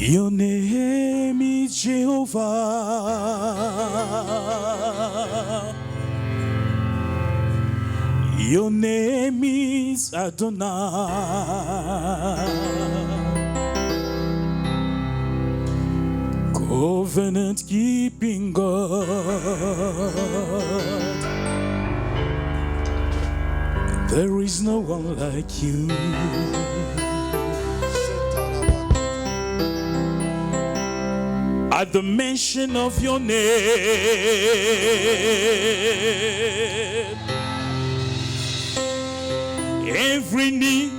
Your name is Jehovah. Your name is Adonai. Covenant keeping God. There is no one like you. At the mention of your name, every knee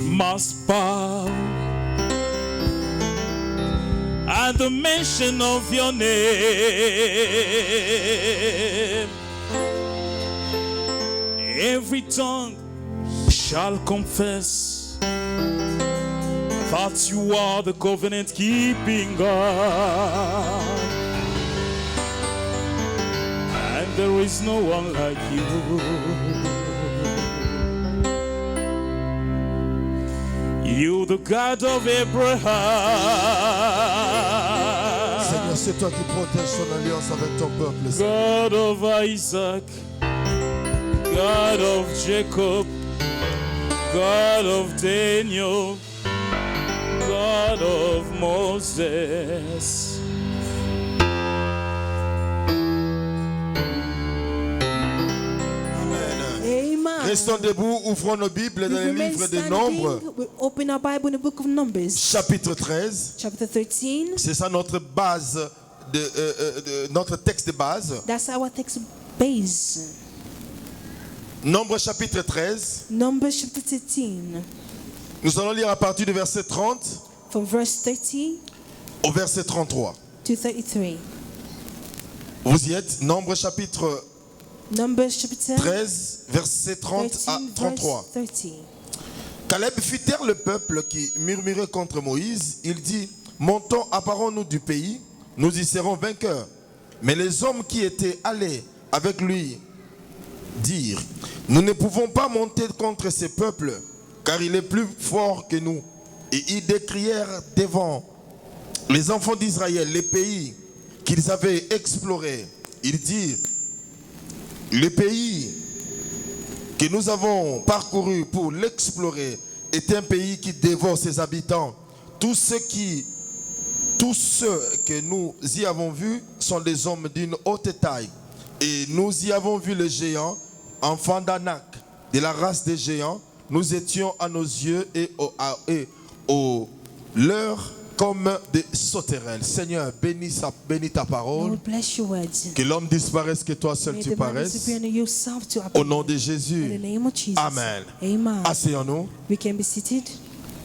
must bow. At the mention of your name, every tongue shall confess that you are the covenant-keeping God, and there is no one like you. You, the God of Abraham. Seigneur, c'est toi qui protèges ton alliance avec ton peuple. God of Isaac, God of Jacob, God of Daniel, God of Moses. Amen. Restons debout, ouvrons nos Bibles dans le livre des Nombres. Open our Bible in the book of Numbers. Chapitre 13. Chapter 13. C'est ça notre base, notre texte de base. That's our text base. Nombre chapitre 13. Numbers chapter 13. Nous allons lire à partir du verset 30 from verse 30 au verset 33. to 33. Vous y êtes? Nombre chapitre Numbers chapter 13, verset 30 à 33. 30. Caleb fit taire le peuple qui murmurait contre Moïse. Il dit, montons, apparons-nous du pays, nous y serons vainqueurs. Mais les hommes qui étaient allés avec lui dirent, nous ne pouvons pas monter contre ces peuples, car il est plus fort que nous. Et ils décrièrent devant les enfants d'Israël les pays qu'ils avaient explorés. Ils dirent, le pays que nous avons parcouru pour l'explorer est un pays qui dévore ses habitants. Tous ceux que nous y avons vus sont des hommes d'une haute taille. Et nous y avons vu les géants, enfants d'Anak, de la race des géants. Nous étions à nos yeux et aux leurs comme des sauterelles. Seigneur, bénis ta parole. Lord, bless your words. Que l'homme disparaisse, que toi seul May tu the man paraisses. disappear and yourself to Au appear. nom de In Jésus. the name of Jesus. Amen. Amen. Asseyons-nous. We can be seated.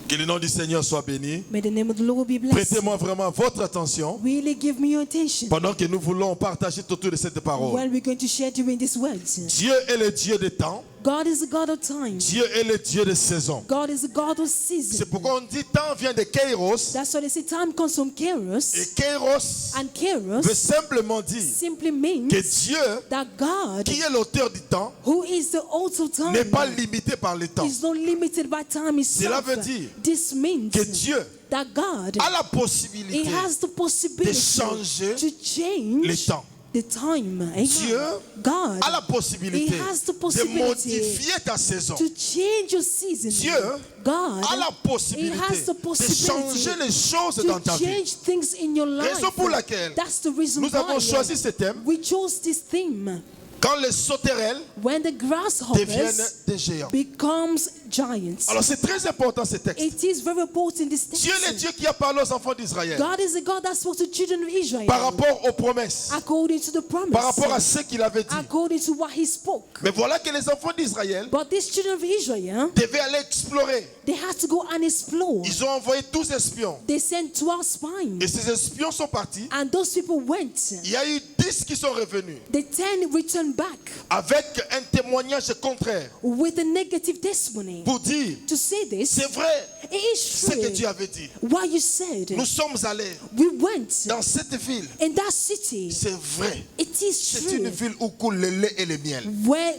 Que le nom du Seigneur soit béni. May the name of the Lord be blessed. Prêtez-moi vraiment votre attention Really give me your attention pendant que nous voulons partager autour de cette parole. when we're going to share during these words. Dieu est le Dieu des temps. God is the God of time. Dieu est le Dieu des saisons. God is the God of season. C'est pourquoi on dit temps vient de Kairos. That's why they say time comes from Kairos. Et Kairos And veut Kairos simplement dire simply means que Dieu, that God, qui est l'auteur du temps, who is the author of time, n'est pas limité par le temps. is not limited by time Cela itself. veut dire This means que Dieu that God, a la He possibilité has the possibility de changer to change le temps. the time. Amen. Dieu God a la possibilité He has the de possibility modifier ta saison. to change your season. Dieu God a la He possibilité has the de possibility changer les choses dans to ta vie. change things in your life. Raison pour laquelle That's the reason nous avons why choisi ce thème. we chose this theme. Quand les sauterelles When the deviennent grasshoppers des géants. becomes giants. Alors c'est très important ce texte. It is very important this text. Dieu est le Dieu qui a parlé aux enfants d'Israël God is the God that spoke to the children of Israel par rapport aux promesses, according to the promise, par rapport à ce qu'il avait dit. according to what He spoke. Mais voilà que les enfants d'Israël But these children of Israel, devaient aller explorer. they had to go and explore. Ils ont envoyé 12 espions. They sent 12 spies, Et ces espions sont partis. and those people went. Il y a eu 10 qui sont revenus The 10 returned back avec un témoignage contraire with a negative testimony pour dire, to say this. c'est vrai It is ce que Dieu true avait dit. what you said. Nous sommes allés We went dans cette ville. in that city. C'est vrai. It is C'est une true ville où coule le lait et le miel. where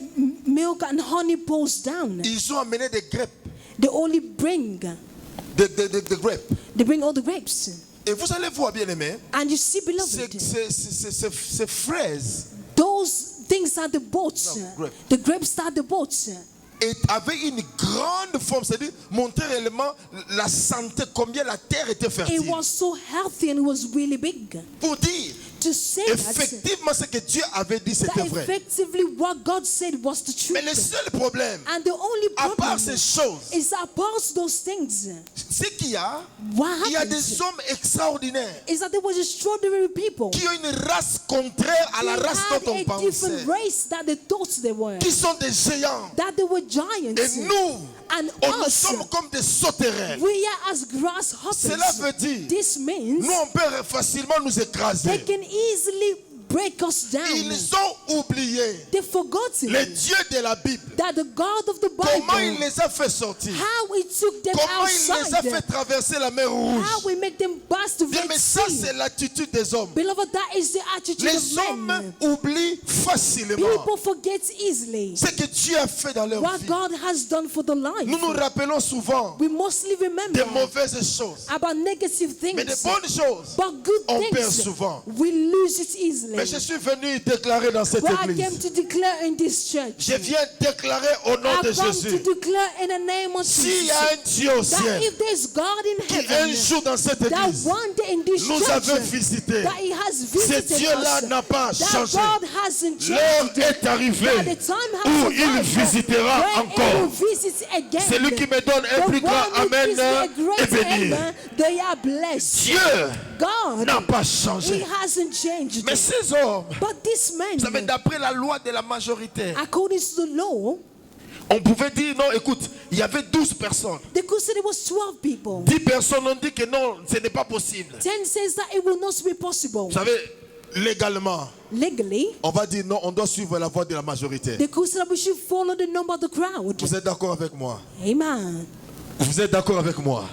milk and honey pours down. Ils ont amené des grapes. They only bring, Des grapes. they bring all the grapes. Et vous allez voir, bien aimé, And you see, beloved, ces fraises those things are the boats. No, grape. The grapes are the boats. avait une grande forme, c'est-à-dire montrer réellement la santé, combien la terre était It fertile. was so healthy and it was really big. Pour dire, To say that, effectivement, ce que Dieu avait dit, c'était that vrai. effectively what God said was the truth. Mais le seul problème, And the only à part problem ces choses, is apart those things. c'est qu'il y a, What il y a happens des hommes extraordinaires is that there was extraordinary people. qui ont une race contraire à la They race had dont on a pensait, different race that they thought they were. qui sont des géants. That they were giants. Et nous, And nous us, sommes comme des sauterelles. we are as grasshoppers. Cela veut dire, This means nous on peut facilement nous they écraser. can easily break us down. Ils ont oublié They forgotten le Dieu de la Bible. that the God of the Comment il Bible, les a fait sortir? how he took them Comment il les a fait outside, traverser la mer Rouge? how we make them pass the Bien, Red mais ça, Sea. c'est l'attitude des hommes. Beloved, that is the attitude Les of hommes men. oublient facilement People forget easily ce que Dieu a fait dans leur what vie. God has done for the life. Nous nous rappelons souvent We mostly remember des mauvaises choses. about negative Mais des things, bonnes choses, but good on perd things, souvent. we lose it easily. Mais je suis venu déclarer dans cette But I came église. to declare in this church, Je viens déclarer au nom I de come to Jésus. declare in the name of S'il y a Jesus, un Dieu au that ciel if there's God in qui un heaven, jour dans cette that église one day in this nous avait church, visité, that he has ce visited Dieu-là us, n'a pas that changé. God hasn't L'heure changed, est arrivée that the time has où il arrived visitera where he encore. will visit again. C'est lui qui me donne un The plus grand one who amen gives me a great et béni. amen, they are blessed. Dieu God, n'a pas he changé. hasn't changed. Mais ces hommes, But this vous savez, man, d'après la loi de la majorité, according to the law, on pouvait dire non, écoute, il y avait 12 personnes. they could say there was 12 people. 10 personnes ont dit que non, ce n'est pas possible. 10 says that it will not be possible. Vous savez, légalement, Legally, on va dire non, on doit suivre la voie de la majorité. they could say that we should follow the number of the crowd. Vous êtes d'accord avec moi? Amen. Vous êtes d'accord avec moi?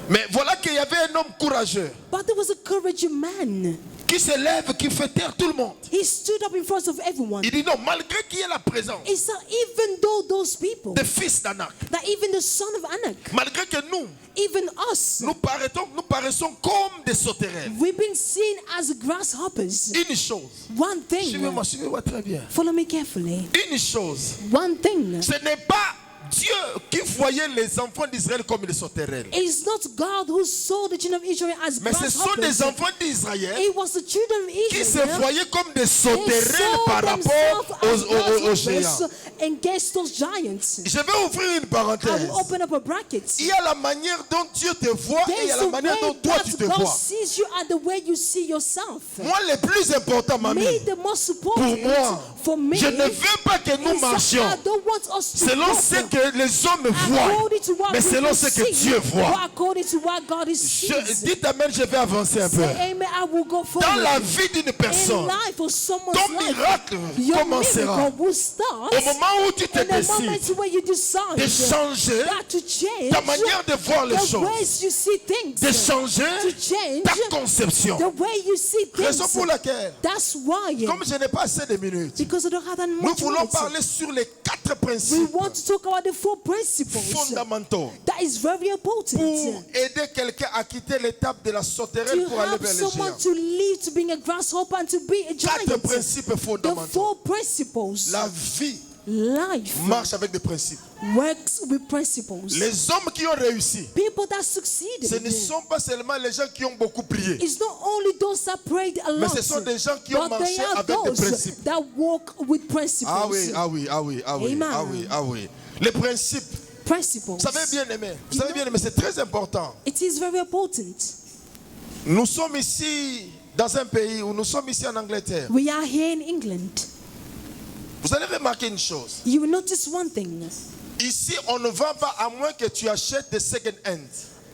Mais voilà qu'il y avait un homme courageux But there was a courageous man. qui se lève, qui fait taire tout le monde. He stood up in front of everyone. Il dit non, malgré qu'il y ait la présence He said, even though those people, des fils d'Anak, that even the son of Anak, malgré que nous, even us, nous paraissons comme des sauterelles. we've been seen as grasshoppers. Une chose, One thing, suivez-moi très bien. follow me carefully. Une chose, One thing, ce n'est pas Dieu qui voyait les enfants d'Israël comme des sauterelles. it's not God who saw the children of Israel as Mais ce sont des grasshoppers. enfants d'Israël It was the children of qui se Israel. voyaient comme des They sauterelles saw par rapport aux géants. themselves against those giants. Je vais ouvrir une I parenthèse. will open up a bracket. Il y a la manière dont Dieu te voit et il y a There's la a manière way dont toi tu te that God vois. sees you and the way you see yourself. Moi, le plus important, mamie, Me, the most important pour moi, for me, je ne veux pas que nous is that marchions I don't want us to selon walk ce que les hommes voient, according to what mais selon people ce que see, Dieu but voit. according to what God is sees. Dites amen, je vais avancer un peu. Say amen, I will go forward. Dans la vie d'une In personne, life of someone's ton life, miracle your commencera miracle will start au moment où tu te in the décides moment where you decide de changer that to change ta manière de voir les the choses, ways you see things, de changer to change ta conception. the way you see Raison things. pour laquelle, That's why, comme je n'ai pas assez de minutes, because I don't have that nous much voulons minutes, parler sur les 4 we principes want to talk about the 4 principles fondamentaux that is very important pour aider quelqu'un à quitter l'étape de la sauterelle to pour aller help vers les someone géants. to leave to being a grasshopper and to be a 4 giant. principes The fondamentaux. 4 principles. La vie Life marche avec des principes. works with principles. Les hommes qui ont réussi, People that ce succeeded, ne sont pas seulement les gens qui ont beaucoup prié, it's not only those that prayed a mais lot, ce sont des gens qui ont but they marché are avec des those principes. that walk with principles. Ah oui, ah oui, ah oui, ah oui, Amen. ah oui, ah oui. Les principes, Principles. vous savez bien aimé, c'est très important. It is very important. Nous sommes ici dans un pays où nous sommes ici en Angleterre. We are here in England. Vous allez remarquer une chose. You will notice one thing. Ici, on ne vend pas à moins que tu achètes des second hand.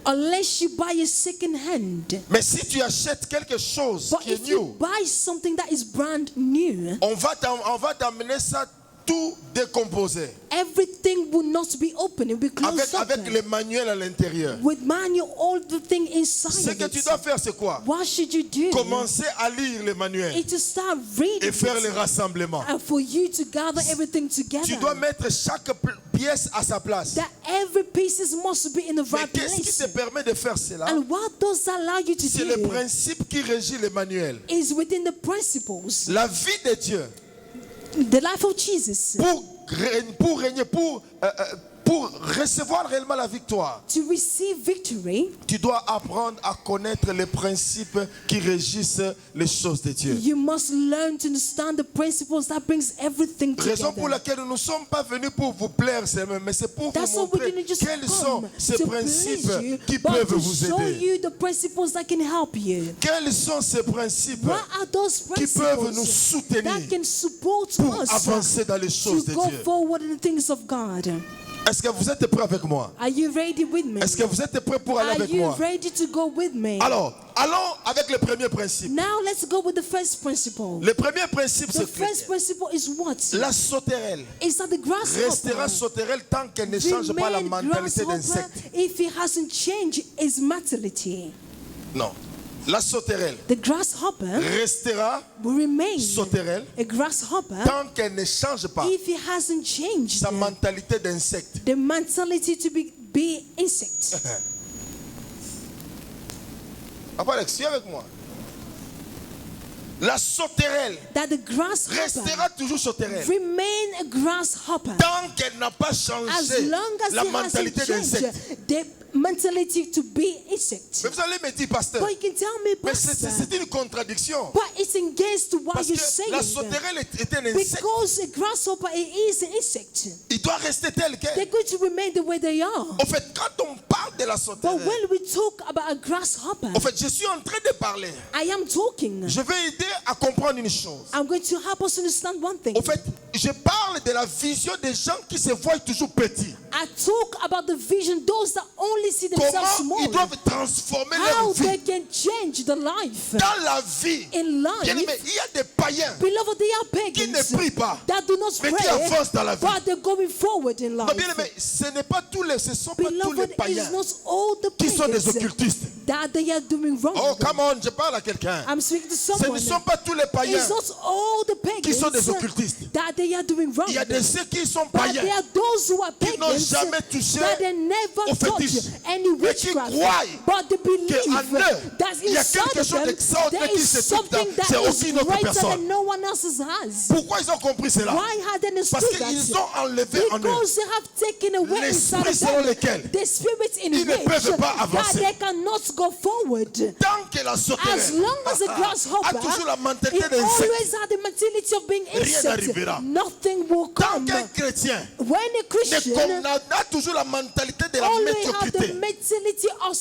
Unless you buy a second hand. Mais si tu achètes quelque chose But qui est if you new, buy something that is brand new, on va t'amener ça tout décomposé. everything will not be open. It will be closed up. Avec le manuel à l'intérieur. With manual, all the thing Ce inside que of tu it. dois faire, c'est quoi? What should you do? Commencer à lire le manuel It's to start reading et faire it. les rassemblements. And for you to gather everything together. Tu dois mettre chaque pièce à sa place. that every pieces must be in the Mais right qu'est-ce qui te place. permet de faire cela? And what does that allow you to C'est le do principe qui régit le manuel. is within the principles. La vie de Dieu, The life of Jesus. pour régner, pour recevoir réellement la victoire, To receive victory, tu dois apprendre à connaître les principes qui régissent les choses de Dieu. you must learn to understand the principles that brings everything Raison pour together. laquelle nous ne sommes pas venus pour vous plaire seulement, mais c'est pour That's vous why we montrer didn't just quels sont come ces to principes please you, qui but peuvent to vous show aider. you the principles that can help you. Quels sont ces principes What are those qui peuvent nous principles soutenir that can support pour us avancer dans les choses to de go Dieu? forward in the things of God? Est-ce que vous êtes prêts avec moi? Are you ready with me? Est-ce que vous êtes prêts pour aller Are avec you moi? ready to go with me? Alors, allons avec le premier principe. Now let's go with the first principle. Le premier principe, The c'est first que principle is what? la sauterelle Is that the restera grasshopper sauterelle tant qu'elle ne change pas la remain mentalité grasshopper d'insecte. if he hasn't changed his mentality? Non. La sauterelle The grasshopper restera will remain sauterelle a grasshopper tant qu'elle ne change pas if he hasn't changed sa mentalité d'insecte. the mentality to be insect. Papa Alex, suis avec moi. La sauterelle That the grasshopper restera toujours sauterelle remain a grasshopper tant qu'elle n'a pas as changé long as la he hasn't mentalité d'insecte. changed the mentality to be insect. Mais vous allez me dire, pasteur, But you can tell me, mais Pastor, c'est une contradiction. but it's against what Parce you're que saying. la sauterelle est un insecte. Because a grasshopper it is an insect. Il doit rester tel They're quel. going to remain the way they are. En fait, quand on parle de la But sauterelle, when we talk about a grasshopper, en fait, je suis en train de parler. I am talking. Je vais aider à comprendre une chose. I'm going to help us understand one thing. En fait, je parle de la vision des gens qui se voient toujours petits. I talk about the vision, those that only see themselves Comment ils small. doivent transformer How leur they vie. can change the life. Dans la vie, In life, bien aimé, il y a des païens Beloved, they are qui ne pagans prient pas, that do not mais qui pray, avancent dans la vie. but they're going forward in Non, life. bien aimé, ce ne sont pas tous les Beloved, païens it's not all the qui sont des pagans occultistes. that they are doing wrong. Oh, come on, je parle à quelqu'un. I'm speaking to Ce ne someone. sont pas tous les païens. It's not all the qui sont des pagans occultistes. that they are doing wrong. Il y a de ceux qui sont But païens, there are those who are qui n'ont pagans jamais touché that they never au touch fétiche, any mais qui witchcraft. croient But they believe qu'en eux, that il y a inside quelque of chose them d'extraordinaire there qui is se trouve something dans- c'est that is aucune autre greater personne. than no one else's has. Pourquoi ils ont compris cela? Why had they Parce understood qu'ils that? ont enlevé en eux Because they have taken away inside l'esprit of selon them lequel the spirit in ils ne which peuvent pas that avancer. they cannot go forward. Tant que la As sauterelle long as a a grasshopper, toujours la it mentalité d'insecte, always had the mentality of being Rien insect. n'arrivera. Nothing will tant come. qu'un chrétien When a Christian a toujours la mentalité de la always have médiocrité, the mentality of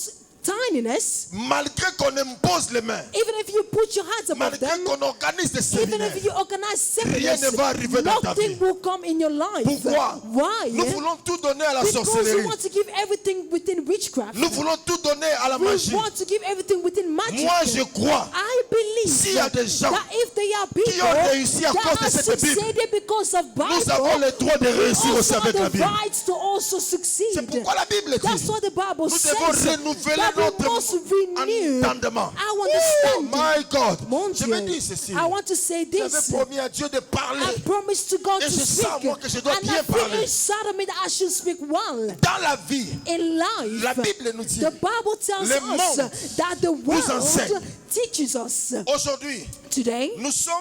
tininess, malgré qu'on impose les mains, even if you put your hands above malgré them, qu'on organise des even séminaires, if you organize rien ne va arriver dans seminars, ta vie. nothing will come in your life. Pourquoi? Why? Nous voulons tout donner à la Because we sorcellerie. want to give everything within witchcraft. Nous voulons tout donner à la We magie. want to give everything within magic. Moi, je crois I believe s'il y a des gens that if they are qui people ont réussi à that cause de are cette Bible, succeeded because of nous avons Bible, le droit de réussir aussi also avec la have the Bible. right to also succeed. C'est pourquoi la Bible That's dit what the Bible nous says. devons renouveler That we notre must renew entendement. our Oh understanding. my God. Mon Je Dieu, vais dire ceci. I want to say J'avais this. promis à Dieu de parler I promised to God Et to je speak, sens, moi, que je dois and bien I feel parler. inside of me that I should speak well. dans la vie. In life, La Bible nous dit, the Bible tells le us monde that the world enseigne. teaches us. Aujourd'hui, Today, nous sommes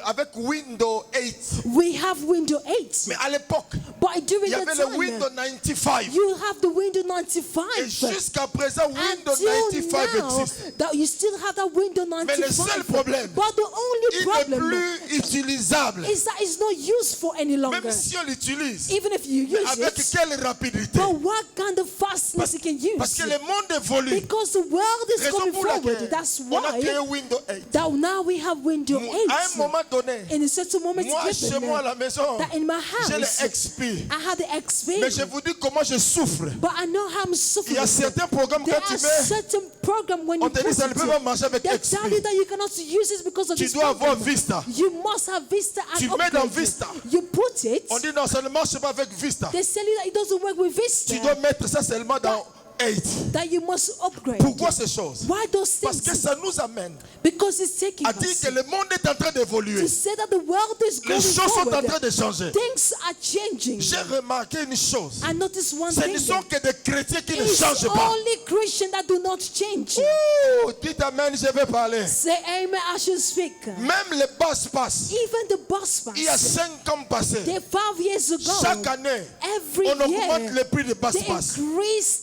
avec Windows 8. we have Windows 8. Mais à l'époque, But during il y the avait le time, Windows 95. you have the Windows Et 95. jusqu'à présent, Windows Until 95 now, existe. that you still have that Windows Mais le seul 95. problème, But the only Il n'est problem plus utilisable. is that it's not useful any longer. Même si on l'utilise. Even if you Mais use avec it, quelle rapidité? but what kind of fastness you can Parce use? que le monde évolue. Because the world is Raison going pour forward. laquelle That's on a créé why Windows 8. that now we have Windows À un 8. moment donné, In a certain moment moi, chez moi à la maison, that in my j'ai le house, XP. I had the XP. Mais je vous dis comment je souffre. But I know how I'm Il y suffering. a certains programmes There quand are tu mets, certain programs when on you te dit put ça ne peut pas it, marcher avec they XP. tell you that you cannot use it because of Tu this dois avoir program. Vista. You must have Vista and Tu mets dans upgrade. Vista. You put it. On dit non, ça ne marche pas avec Vista. They tell you that it doesn't work with Vista. Tu dois mettre ça seulement dans 8. that you must upgrade. Pourquoi ces choses? Why those Parce que things? ça nous amène Because it's taking à dire us que le monde est en train d'évoluer. to say that the world is Les going choses sont en train forward. de changer. Things are changing. J'ai remarqué une chose. I notice one Ce ne thing. sont que des chrétiens qui ne It's changent pas. only Christians that do not change. Ouh, dites amen, je vais parler. Say amen, I should speak. Même les basses passent. Even the bus Il y a pass, 5 ans passés. they 5 years ago, Chaque année, every on augmente year, le prix de basse they passe. increase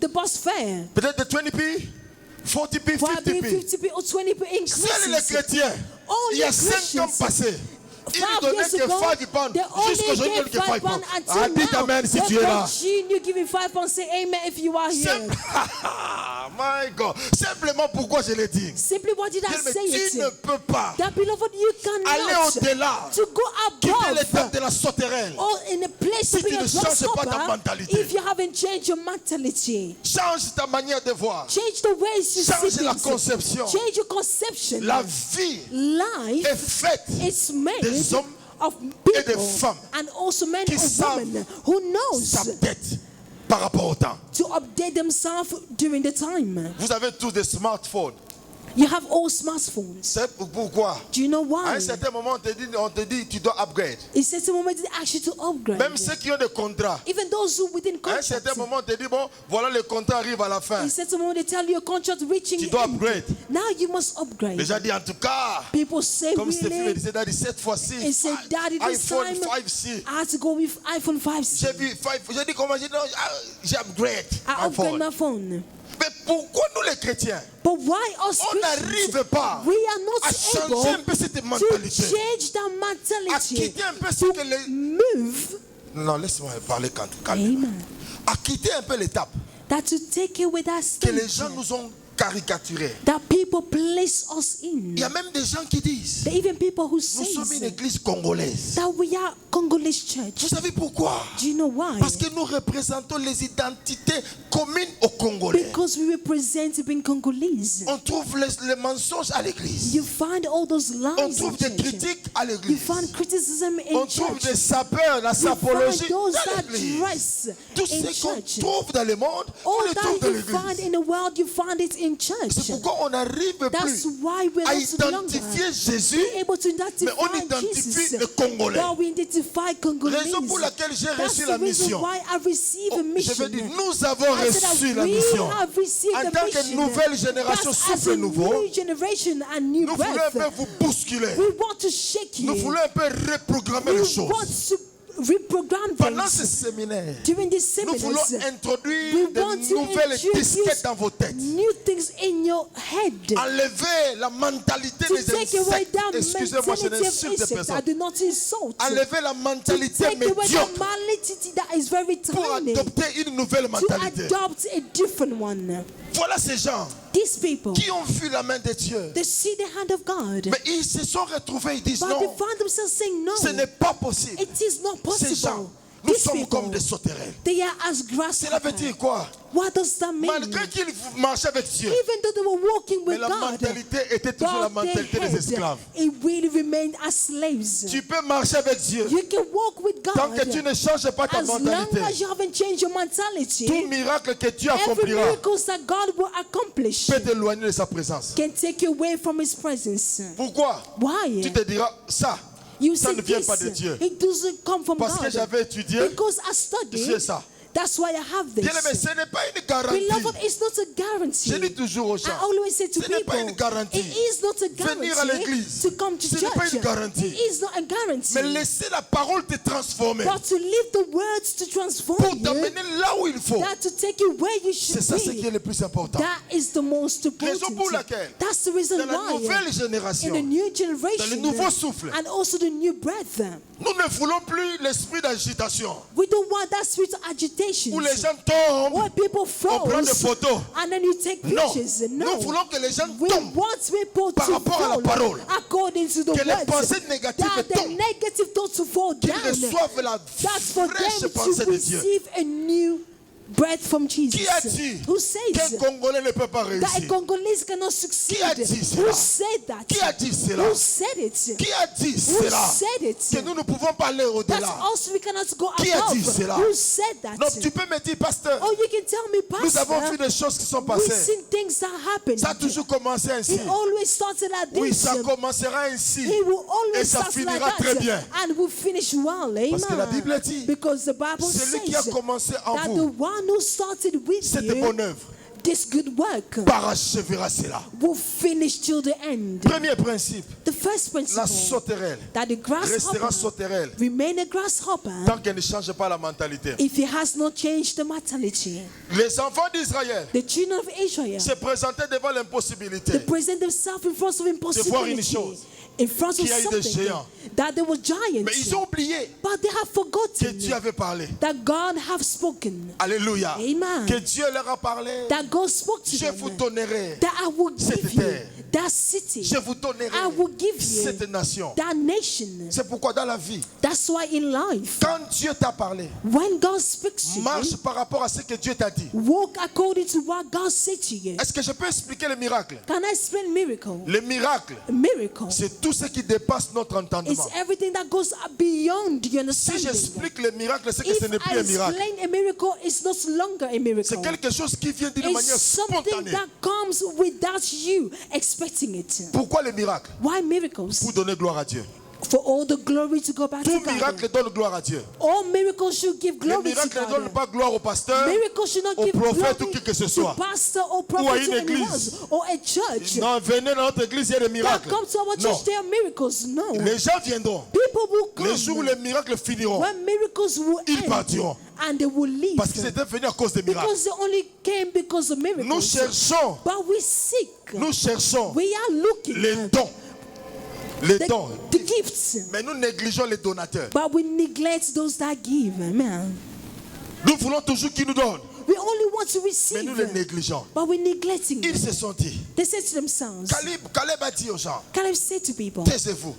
the bus fare. Peut-être de 20p, 40p, 5p, 50p. 50p, or 20p Seuls les increases. chrétiens, il y a Only 5 ans Christians, passés, ils ne 5 donnaient years que ago, 5 pounds. they Jusqu'au only jour gave que 5 5 pounds. pounds Ah, until dites now. amen si They tu es là. continue giving 5 pounds. Say amen if you are here. My God. Simplement pourquoi je l'ai dit. Simply, what did I Mais say tu ne it? peux pas That beloved, you aller cannot au-delà, to go quitter above l'étape de la sauterelle. or in a place Si to be tu a ne changes pas ta grasshopper mentalité. if you haven't changed your mentality. Change ta manière de voir. Change the ways you Change see la things. conception. Change your conception. La vie Life est faite is made des hommes of et des people femmes and also men qui or savent women who knows s'update par rapport au temps. to update themselves during the time. Vous avez tous des smartphones. You have all smartphones. C'est pourquoi. Do you know À why? un certain moment, on te dit tu dois upgrade. It says a moment they ask you to upgrade. Même ceux qui ont des contrats. Even those who within À un contracts. certain moment, on te dit bon, voilà le contrat arrive à la fin. It says a moment they tell you your contract reaching Tu the dois end. upgrade. Now you must upgrade. Les gens disent en tout cas, People say comme Stéphane me really. disait, Daddy, cette He fois-ci, said, Daddy, this iPhone time 5C. I had to go with iPhone 5C. J'ai vu 5, j'ai dit comment j'ai dit, non, j'ai upgrade I upgrade iPhone. my phone. Mais pourquoi nous les chrétiens, But why us on Christians, n'arrive pas we are not à changer un able peu cette to mentalité, change that à mentality, quitter un peu ce que les... move, Non, laisse-moi parler quand calme. amen, À quitter un peu l'étape that to take away that que les gens stage nous ont caricaturé. that people place us in. Il y a même des gens qui disent, There are even people who nous say sommes une église congolaise. that we are Congolese church. Vous savez pourquoi? Do you know why? Parce que nous représentons les identités communes aux Congolais. Because we represent being Congolese. On trouve les mensonges à l'église. You find all those On lies in trouve des church. critiques à You l'église. find criticism On in trouve church. des sapeurs, la You find sapologie those dans that l'église. dress Tout in ce qu'on church. trouve dans le monde, on All le trouve dans that you find l'église. in the world, you find it in C'est church. pourquoi on n'arrive That's plus why we're à not longer identifier Jésus, able to mais on identify identifie Jesus. le Congolais. But we identify Congolese. Raison pour laquelle j'ai That's reçu the la reason mission. why I received a Je mission. veux dire, nous avons I said that reçu la we mission. have received En the tant que mission. nouvelle génération That's as souffle a nouveau, new generation and new nous voulons un peu breath. vous bousculer. We want to shake you. Nous voulons un peu reprogrammer We les choses. want to reprogram Pendant ce things. séminaire, During this nous voulons seminars, introduire we de want to nouvelles introduce disquettes dans vos têtes. new things in your head. Enlever la mentalité To des take away insectes. that Excusez-moi, je mentality of n'insulte insects. I personne. do not insult. Enlever la To mentalité take away médiocre the mentality that is very pour tiny. adopter une nouvelle To mentalité. adopt a different one. Voilà ces gens These people, qui ont vu la main de Dieu. they see the hand of God. Mais ils se sont retrouvés, ils disent But they non, find themselves saying no. ce n'est pas possible. It is not Ces gens, possible. nous These sommes people, comme des sauterelles. they are as Cela veut grasshoppers. dire quoi? What does that mean? Malgré qu'ils marchaient avec Dieu, Even though they were walking mais with la God, mentalité était toujours la but their mentalité des head, esclaves. it really remained as slaves. Tu peux marcher avec Dieu You can walk with tant God que tu ne changes pas ta as long mentalité. as you haven't changed your mentality. Tout miracle que Dieu Every accomplira miracle that God will accomplish peut t'éloigner de sa présence. can take you away from His presence. Pourquoi? Why? Tu te diras, ça, You ça see ne vient this, pas de Dieu. it doesn't come from Parce que God. j'avais étudié, Because I studied, j'ai ça. that's why I have Bien aimé, this. ce n'est pas une garantie. Beloved, it's not a guarantee. Je dis toujours aux I gens, always say to ce n'est pas people, une garantie. it is not a Venir à guarantee l'église, to come to ce n'est pas church. une garantie. It is not a guarantee. Mais laissez la parole te transformer But to leave the words to transform pour you, t'amener là où il faut. that to take you where you should C'est ça ce qui est be, le plus important. that is the most Raison pour important. laquelle, That's the reason dans la why nouvelle in génération, the new dans le generation nouveau souffle, and also the new breath, nous ne voulons plus l'esprit d'agitation we don't want that spirit of agitation où les gens tombent, where people on prend des froze photos. and then you take Non, pictures. nous No, voulons que les gens we tombent want people par to rapport à la fall parole. according to the Que les words, pensées négatives that the tombent. negative thoughts to fall qu'ils down. reçoivent la That's for fraîche them pensée to de Dieu. receive a new bread from Jesus. Qui a dit Who says qu'un Congolais ne peut pas that a réussir? Congolese cannot succeed? Qui a dit cela? Who said that? Qui a dit cela? Who said it? Qui a dit Who cela? said it? Que nous ne pouvons pas aller That au-delà. also we cannot go Qui a dit above. cela? Who said that? Donc tu peux me dire, pasteur, Oh, you can tell me, nous avons vu Pastor. des choses qui sont We've passées. seen things that happen. Ça a toujours commencé ainsi. It always started like Oui, this. ça commencera ainsi. It will Et always ça start like finira très bien. that. And will finish well. Amen. Parce que la Bible dit, Because the Bible celui qui a says commencé en that the vous one who started with cette you, bonne œuvre this good work, parachèvera cela. will finish till the end. Premier principe, The first la principle, sauterelle that the restera grasshopper sauterelle remain a grasshopper tant qu'elle ne change pas la mentalité. if he has not changed the mentality. Les enfants d'Israël The children of Israel, se présentaient devant they l'impossibilité. present themselves in front of voir une impossibility, chose, in front of qu'il y a eu des something, géants. that there were Mais giants, ils ont oublié but they have que forgotten Dieu avait parlé. that God have spoken, Alléluia. Amen. Que Dieu leur a parlé. that God spoke to Je them, vous donnerai that I will cette give you terre. that city, Je vous donnerai I will give you cette nation. that nation. C'est pourquoi dans la vie, That's why in life, quand Dieu t'a parlé, when God speaks to marche you, par rapport à ce que Dieu t'a dit. walk according to what God said to you. Est-ce que je peux expliquer le miracle? Can I explain miracle? Le miracle, A miracle c'est tout ce qui dépasse notre is entendement. everything that goes beyond your Si understanding. j'explique le miracle, c'est que If ce n'est plus I un miracle. explain a miracle, it's no longer a miracle. C'est quelque chose qui vient d'une It's manière something spontanée. that comes without you expecting it. Pourquoi le miracle? Why miracles? Pour donner gloire à Dieu. For all the glory to go back Tout to God. miracle donne gloire à Dieu. All miracles should give Le glory to miracle ne donne God. pas gloire au pasteur, Miracles should not au give prophète glory ou qui que ce to soit. pastor or Ou à prophet une to anyone église. or a church. Non, venez dans notre église, il y a des That miracles. come to our Non. church, there are miracles. No. Les gens viendront. People will Les jours où come les miracles finiront, when miracles will ils end partiront. and they will leave. Parce qu'ils étaient venus à cause des miracles. Because they only came because of miracles. Nous cherchons, But we seek. nous cherchons We are looking les at dons. Les dons. the gifts. Mais nous négligeons les donateurs. But we neglect those that give. Amen. Nous voulons toujours qu'ils nous donnent, We only want to mais receive. nous les négligeons. But we're neglecting Ils them. se sont dit, They said to themselves, Caleb a dit aux gens, Caleb said to people, taisez-vous.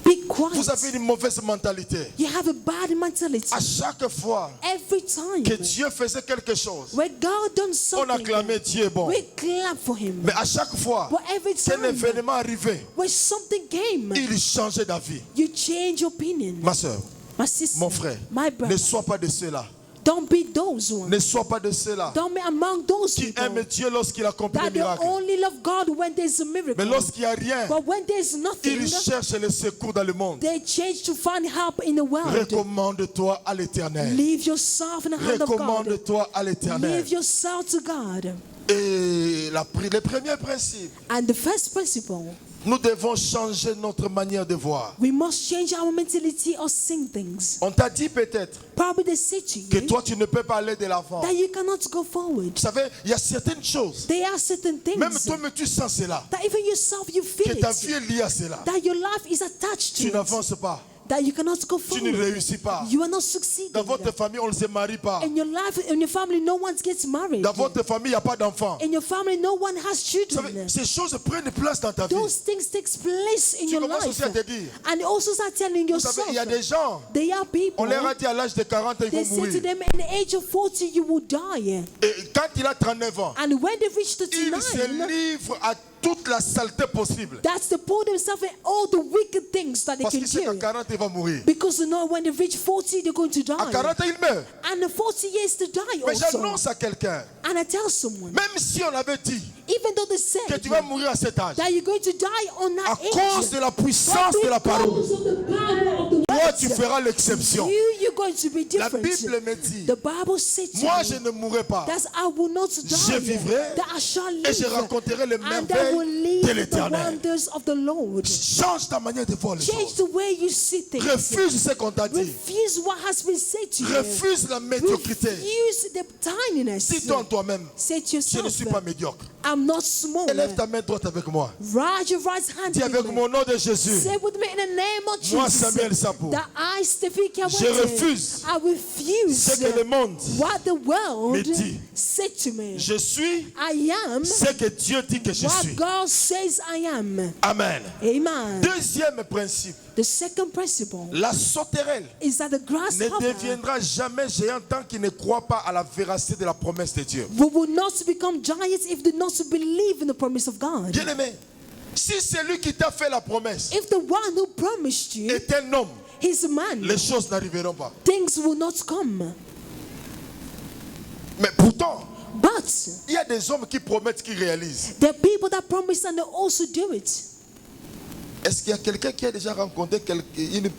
be quiet. Vous avez une mauvaise mentalité. You have a bad mentality. À chaque fois Every time que Dieu faisait quelque chose, when God done on something, acclamait Dieu est bon. we clap for him. Mais à chaque fois But every qu'un time événement arrivait, when something came, il changeait d'avis. you change your opinion. Ma soeur, My sister, mon frère, my ne brother, sois pas de ceux-là. don't be those ones. Ne sois pas de ceux-là Don't be among those qui people aiment Dieu lorsqu'il accomplit that le they miracle. only love God when there's a miracle. Mais lorsqu'il n'y a rien, But when there's nothing, ils cherchent le secours dans le monde. they change to find help in the world. Recommande-toi à l'éternel. Leave yourself in the hand of God. Recommande-toi à l'éternel. Leave yourself to God. Et le premier principe, And the first principle, nous devons changer notre manière de voir. we must change our mentality of seeing things. On t'a dit peut-être Probably they say to que you toi tu ne peux pas aller de l'avant. that you cannot go forward. Vous savez, il y a certaines choses, There are certain même things toi-même tu sens cela, that even yourself you que feel ta vie it, est liée à cela. that your life is attached Tu to it, n'avances pas, that you cannot go tu ne forward. réussis pas. You are not succeeding. Dans votre famille, on ne se marie pas. In your life, in your family, no one gets married. Dans votre famille, il n'y a pas d'enfants. In your family, no one has Vous savez, children. ces choses prennent place dans ta vie. Those things take place in Tu your commences life. aussi à te dire, And also start telling vous savez, yourself, il y a des gens, they are people, on leur a dit à l'âge de 40 ans, ils they vont say to mourir. them, in the age of 40, you will die. Et quand il a 39 ans, And when they reach il se 39, livre à toute la saleté possible. that's to pour themselves in all the wicked things that they Parce can qu'il sait qu'à do. 40 il va mourir. Because you know, when they reach 40, they're going to À die. 40 ans, il meurt. And the 40 years to die Mais also. j'annonce à quelqu'un, And I tell someone, même si on avait dit even though they que said tu vas mourir à cet âge, that you're going to die on à that cause age, de la puissance de la parole, because of the power of the toi tu words, feras l'exception. you're going to be La different. Bible me dit, The Bible said to moi me je ne mourrai pas, that I will not die, je vivrai that I shall et je live, raconterai les and I will merveilles live de the l'éternel. wonders of the Lord. Change ta manière de voir les Change choses. the way you see things. Refuse ce qu'on t'a dit. Refuse what has been said to you. Refuse la médiocrité. Refuse the tininess. Dis-toi en toi-même, Say to je ne yourself, suis pas médiocre. I'm not small. Élève ta main droite avec moi. Raise your right hand Dis with avec me. mon nom de Jésus. Say with me in the name of Moi, Jesus. Samuel Sapou, that I, Stephen Je refuse I refuse ce que le monde what the world me dit. said to me. Je suis I am ce que Dieu dit que je what suis. God says I am. Amen. Amen. Deuxième principe, The second principle la sauterelle is that the ne grasshopper deviendra jamais géant tant qu'il ne croit pas à la véracité de la promesse de Dieu. we will not become giants if they not believe in the promise of God. Bien-aimé, si celui qui t'a fait la promesse If the one who promised you est un homme, is a man, les choses n'arriveront pas. things will not come. Mais pourtant, But il y a des hommes qui promettent, qui réalisent. there are people that promise and they also do it. Est-ce qu'il y a quelqu'un qui a déjà rencontré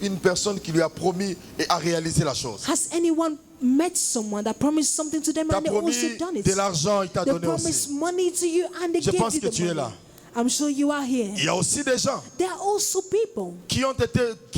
une personne qui lui a promis et a réalisé la chose? Has anyone met someone that promised something to them T'as and they also promis done it? de l'argent, il t'a They donné promised aussi. money to you and they Je gave pense you que the tu es money. là. I'm sure you are here. Il y a aussi des gens There are also people qui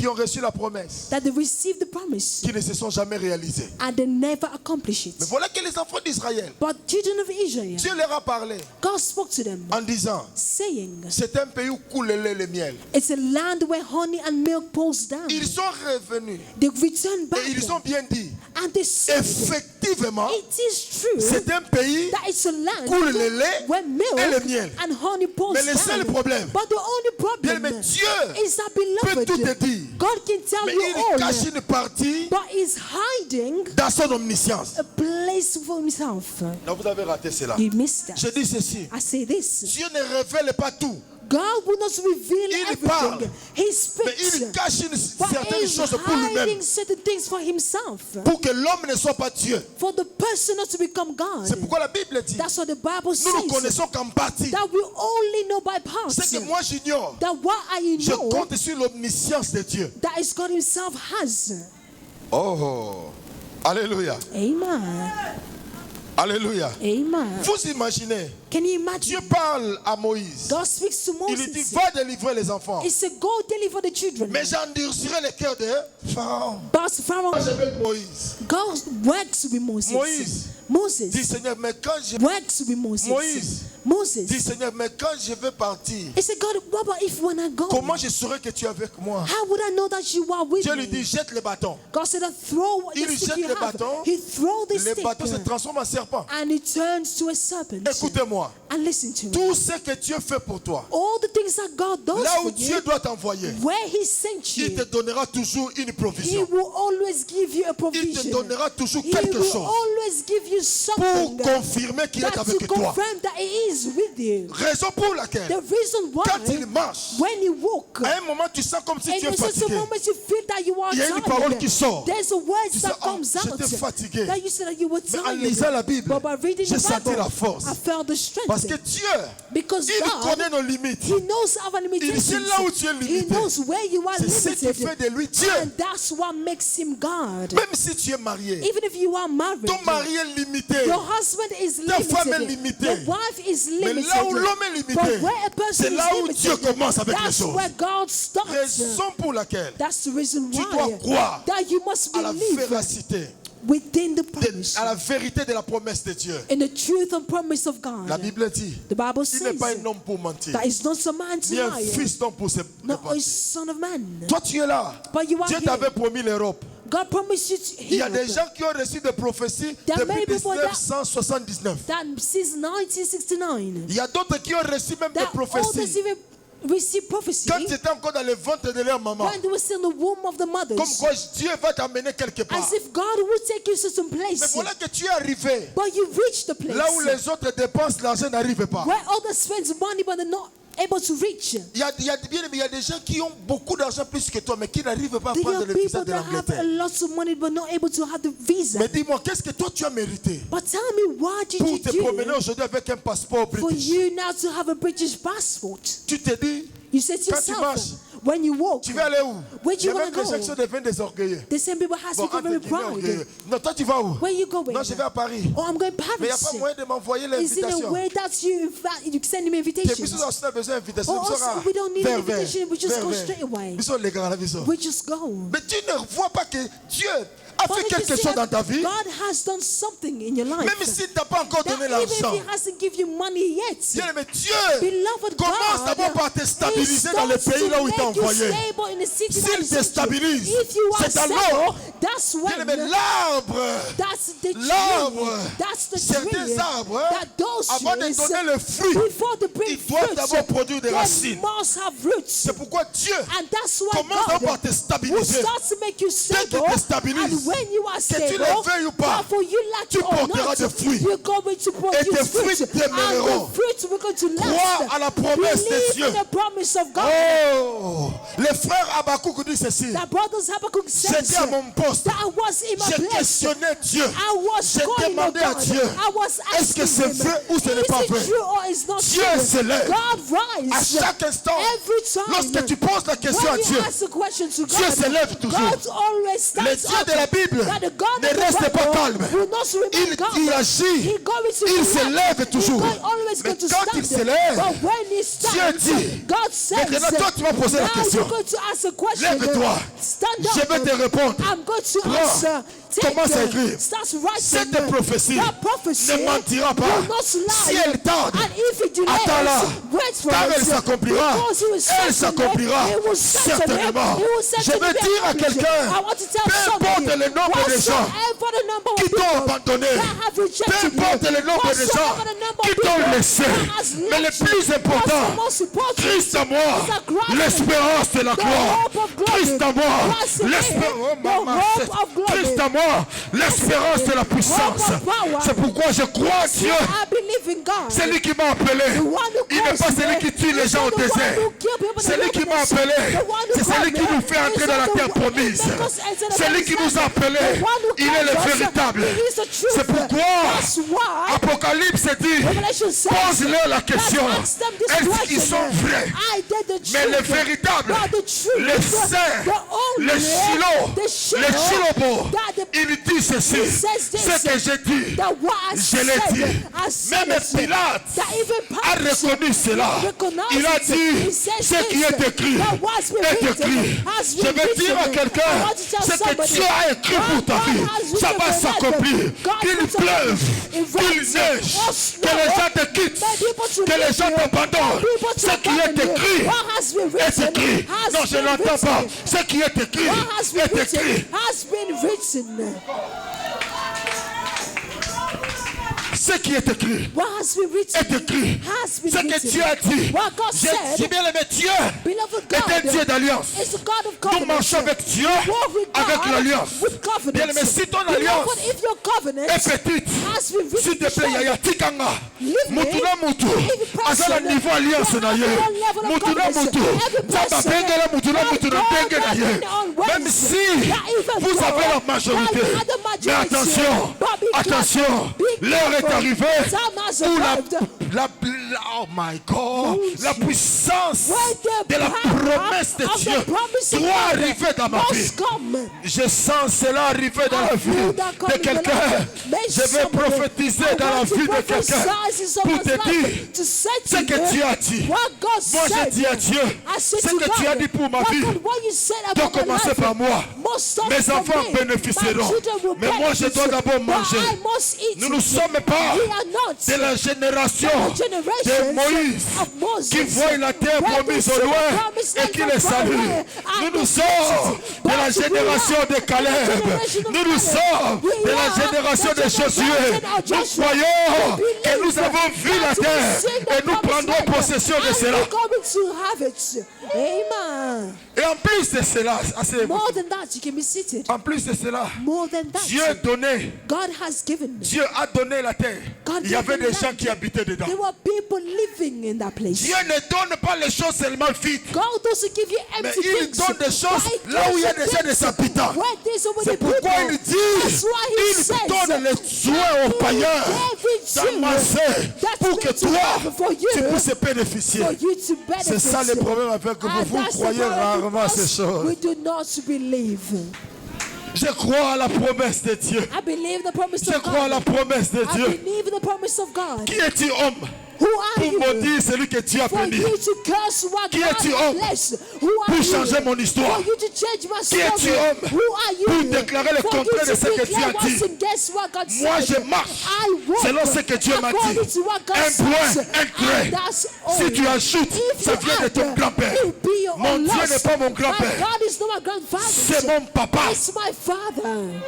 ont reçu la promesse, that they received the promise qui ne se sont jamais réalisés. and they never accomplish Mais it. voilà que les enfants d'Israël, But children of Israel, Dieu leur a parlé God spoke to them en disant, saying, c'est un pays où coule le lait et le miel. it's a land where honey and milk pours down. Ils sont revenus They returned back et ils ont bien dit, and they said, effectivement, it is true c'est un pays that it's a land coule le lait where milk et le miel. and honey pours Mais le seul down. problème, But the only bien, problem mais Dieu is that, peut tout te beloved, dire, God can tell mais you il all, cache une partie but he's hiding dans son omniscience. a place for himself. Non, vous avez raté cela. You missed that. Je dis ceci, I say this. Dieu ne révèle pas tout, God will not reveal Il parle, everything. He mais speaks. il cache But certaines he's choses pour lui-même, hiding certain things for himself. pour que l'homme ne soit pas Dieu. For the person not to become God. C'est pourquoi la Bible dit, That's what the Bible nous ne says. connaissons qu'en partie. That we only know by parts. C'est que moi j'ignore. That what I Je know, compte sur l'omniscience de Dieu. that is God himself has. Oh, alléluia, Amen. alléluia. Amen. Vous imaginez, Can you Dieu imagine? parle à Moïse. God speaks to Il lui dit, Moses. va délivrer les enfants. He said, go deliver the children. Mais j'endurcirai le cœur de Pharaon. But Pharaoh, Moi j'appelle Moïse. God works with Moses. Moïse. Dis Moses Seigneur, mais quand je works with Moses. Moïse. Moses. dis Seigneur, mais quand je vais partir, He said, God, what about if when I go? comment je saurai que tu es avec moi? How would I know that you are with Dieu me? lui dit, jette le bâton. God said, throw Il the stick jette you le have. bâton. He throw the Le stick bâton se transforme en serpent. and it turns to a serpent. Écoutez-moi, And listen to me. tout ce que Dieu fait pour toi, All the things that God does là où for Dieu you, doit t'envoyer, where He sent il te you, donnera toujours une He provision. will always give you a Il te provision. donnera toujours He quelque will chose always give you pour something confirmer qu'il est that avec to toi. confirm that He is with you. Raison pour laquelle, The reason quand il why, marche, when you walk, à un moment tu sens comme si and tu es in certain fatigué. moments you feel that you are Il y a une parole qui tired. sort. There's a word Tu sais, that oh, comes j'étais out fatigué. that you said that you were Mais en tired. lisant la Bible, But by reading j'ai the senti Bible, la force. I felt the strength. Parce que Dieu, Because il God, connaît nos limites. He knows our Il sait là où limitations. tu es He limité. knows where you are C'est ce qui fait limited. de lui Dieu. And that's what makes Him God. Même si tu es marié, Even if you are married, ton mari est limité. your husband is Ta femme est limited. limitée. Your wife is Mais limited. là où l'homme est limité, But where a person c'est is là où Dieu limited, commence avec les that's choses. where God starts. Raison pour laquelle That's the reason tu dois why croire that you must à la believe véracité, within the promise, à la vérité de la promesse de Dieu. in the truth and promise of God. La Bible dit, The Bible il n'est says pas un homme pour mentir, that is not a man to ni un lie, fils d'homme pour se not a mentir. son of man. Toi tu es là. But you are Dieu here. t'avait promis l'Europe. God promised you to Il y a des heal. gens qui ont reçu des prophéties There may depuis be people that- 1979. That since 1969, Il y a d'autres qui ont reçu même des that others prophéties even received prophecy quand tu étais encore dans le ventre de leur maman. when they were still in the womb of the mothers, Comme quoi Dieu va t'amener quelque part. as if God would take you to some Mais place. voilà que tu es arrivé But you reached the place là où les autres dépensent l'argent n'arrivent pas. where others spend money but they're not able to reach. Il y a des gens qui ont beaucoup d'argent plus que toi mais qui n'arrivent pas à There prendre are le visa people de that have a l'Angleterre. lot of money but not able to have the visa. Mais dis-moi, qu'est-ce que toi tu as mérité But tell me, what did pour you te promener do aujourd'hui avec un passeport for british? you now to have a British passport? Tu te dis, You said to Quand tu yourself, marches, when you walk, tu vas aller où? where do Il y you a want même to des gens qui sont go? devenus des orgueilleux. The same people has Bon, become entre very guillemets, orgueilleux. proud. Non, toi tu vas où? Where you going? Non, je vais à Paris. Oh, I'm going to Mais il n'y a Paris. pas moyen de m'envoyer Is in a l'invitation. way that you send him Et invitations? puis, si on a besoin d'invitation, Oh, also, we don't need vers, invitation, we just vers, go vers. straight away. Ils sont les grands, là, ils sont. We just go. Mais tu ne vois pas que Dieu a a fait quelque chose dans ta vie, God has done something in your life. même s'il ne t'a pas encore donné That even l'argent, if He hasn't given you money yet, bien aimé, Dieu beloved commence God, d'abord par te He stabiliser dans le starts pays là où to il t'a make you envoyé. stable in the city that S'il He te sent you. stabilise, If you are c'est stable, alors, that's bien aimé, when, l'arbre, that's the tree, l'arbre, that's the certains tree, arbres, that those avant de trees, donner le fruit, before they bring ils doivent fruits, d'abord produire des they racines. must have roots. C'est pourquoi Dieu And that's why commence d'abord par God te will stabiliser. start to make you Dès qu'il stable. te stabilise, And when you are que tu stable, le veuilles ou pas, for you like tu it or porteras not, des fruits. you're going to Et tes produce fruits fruit. demeureront. And the fruits will going to last. Crois à la promesse de Believe Dieu. in the promise of God. Oh, les frères Habakkuk disent ceci. That brothers Habakkuk says J'étais à mon poste. that I was in my J'ai place. questionné Dieu. I was J'ai going demandé to à God. Dieu, I was est-ce que asking c'est him, vrai ou ce n'est is pas it vrai? true or is not Dieu true? se lève. God À rise. chaque instant, Every time. lorsque tu poses la question à When Dieu, you ask a question to Dieu God, se lève toujours. God always stands Le Dieu up. de la Bible That the God ne of the reste pas Bible calme. will not remain Il calm. agit. He goes to Il se react. lève toujours. He always Mais going to quand stand. il se lève, But when he stands, Dieu dit, God says, maintenant toi tu vas poser la now question. you're going to ask a question. Lève-toi. Stand up. Je vais te répondre. I'm going to Prends. answer. Commence à écrire. Starts writing. Cette prophétie That prophecy ne mentira pas. will not lie. Si elle tarde, And if it delays, attends-la. wait for Car it. elle s'accomplira. Because it will Elle certainly- s'accomplira. it will certainly- Certainement. it will Je certainly veux be dire à accomplished. quelqu'un, I want to tell peu somebody, importe le nombre de gens whatsoever the number of qui t'ont people abandonné, that have peu rejected importe you, le nombre de gens whatsoever the number of qui t'ont people laissé, that has mais le left you, plus important, what's the most important? Christ en moi, Is that Christ, l'espérance de la the gloire. hope of glory. Christ en moi, Christ in l'espérance. me, the hope of glory. Christ en moi, l'espérance de la puissance. Hope of power. C'est pourquoi je crois en Dieu. I believe in God. C'est lui qui m'a appelé. The one who Il n'est calls pas celui me. qui tue les He's gens au not the one désert. who kills people in C'est the lui qui m'a wilderness. appelé. The one who C'est celui called qui me. nous fait entrer He's dans la not terre the one who promise. makes us enter the C'est lui qui nous a appelés. The one who Il est le calls us. véritable. He is the truth. C'est pourquoi That's why Apocalypse dit, Revelation says, pose-leur la question. ask them this Est-ce question. qu'ils sont vrais? I did the Mais le truth. véritable, But the truth, le saint, the only, le Shiloh, the Shiloh, le Shilobo, that the- il dit ceci. He says this, Ce que j'ai dit, that what I je l'ai said, dit. I said Même it. Pilate That even a Pilate reconnu cela. recognized Il a it. dit, He says ce qui this, est écrit that what's been est written écrit. has Je been veux dire à written. I quelqu'un, want to tell ce que somebody, Dieu a écrit pour ta what vie, God has ça written va for your s'accomplir. life. God Qu'il puts pleuve, in qu'il writing. neige, Oh, que les snow. gens te quittent, May people to que les leave gens you. t'abandonnent. May people to Ce qui est abandon you. écrit What has been est written écrit. has Non, je been n'entends pas. written. Ce qui est écrit What has been est written écrit. has been written. Ce qui est écrit What has been written est écrit. has been Ce que written. Dieu a dit. What God J'ai said, bien aimé Dieu beloved est un Dieu God, d'alliance. is the God of Nous covenant. marchons avec Dieu, Walk with God avec l'alliance. with covenant. Bien aimé, si ton Beloved, alliance if your covenant est petite, has been written, s'il te plaît, Yaya, tikanga. Leave me. Mutu na mutu. Every person, Azala niveau alliance na ye. on level of Mutu na covenant. mutu. Every Zaba person, bengela mutu na mutu na God ndenge na ye. on ways. Même si That even vous though avez la majorité. that you had the majority, Mais attention, but be attention. careful, be L'heure est careful. arrivée Time has où arrived. oh my God, la puissance When the de la power promesse de of the Dieu promise of doit God arriver dans ma vie. must come. Je sens cela arriver dans I la feel vie that de coming in quelqu'un. your life. May Je vais somebody- prophétiser I dans la want to vie de quelqu'un prophesy in pour someone's te life dire to say ce to que you Dieu a dit. what God Moi, j'ai said. dit à Dieu I said ce to que tu as God, dit pour ma what vie God, what you said doit about my commencer life par moi. must start Mes from enfants me. bénéficieront. My children will Mais moi, je benefit. dois d'abord But manger. I must eat. Nous ne sommes pas We are not de la génération the de generations Moïse of Moses qui voit la terre where they promise see au the loin promised et land qui from les far salue. away. Nous And nous they sommes de la but we génération are de the Caleb. generation of Nous nous Caleb. sommes We de la are génération the de Josué. generation of Nous Joshua. croyons We que nous believe avons vu la that we terre see the et nous promised prendrons land. possession de And cela. we're going to have it. Amen. Et en plus de cela, More than that, you can be seated. en plus de cela, More than Dieu that, donnait, God has given. Dieu a donné la terre. God Il y avait gave des the gens land. qui habitaient dedans. There were people living in that place. Dieu ne donne pas les choses seulement vides, God doesn't give you mais empty il things. donne des choses but he là où il y a gives déjà you des things habitants. where there's already C'est pourquoi people. il dit, That's why he il says donne les soins aux païens d'Amassé pour que toi, tu puisses bénéficier. for you to benefit. C'est ça le problème avec vous. And Vous that's the croyez problem rarement à ces because choses. we do not believe. Je crois à la promesse de Dieu. I believe the promise Je of crois à la God. promesse de I Dieu. believe in the promise of God. Qui est-il homme Who are pour you? maudire celui que Dieu a For béni? you to curse what Qui God es-tu, has homme, blessed. Who are pour you? changer mon histoire? For you to change my Qui es-tu, story. homme, Who are you? pour déclarer le For contraire you de ce to que Dieu a declare dit? what's against what God Moi, said. je marche I walk selon ce que Dieu m'a dit. according to what God Un point, says. un trait. And that's all. Si tu ajoutes, If ça you vient de add, ton grand-père. it be your Mon own Dieu loss. n'est pas mon My grand-père. God is not my grandfather. C'est mon papa. It's my father.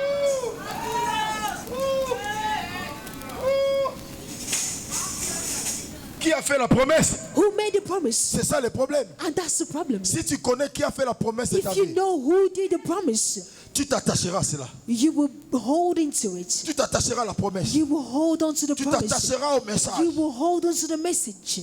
Qui a fait la promesse? Who made the promise? C'est ça le problème. And that's the problem. Si tu connais qui a fait la promesse de ta If you vie, know who did the promise, tu t'attacheras à cela. you will hold into it. Tu t'attacheras à la promesse. You will hold on to the Tu promise. t'attacheras au message. You will hold on to the message.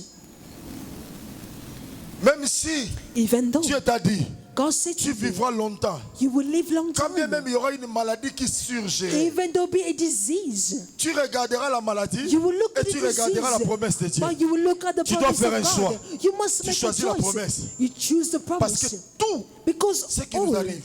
Même si Even though Dieu t'a dit, God said tu to you, vivras longtemps. you will live long Quand bien même time. il y aura une maladie qui surgira, Even though be a disease, tu regarderas la maladie you will look et at the tu regarderas la disease. promesse de Dieu. But you will look at the Tu dois promise faire un of choix. God. You must Tu make a choisis la choice. promesse. You choose the Parce que promise. tout Because ce qui nous all, arrive,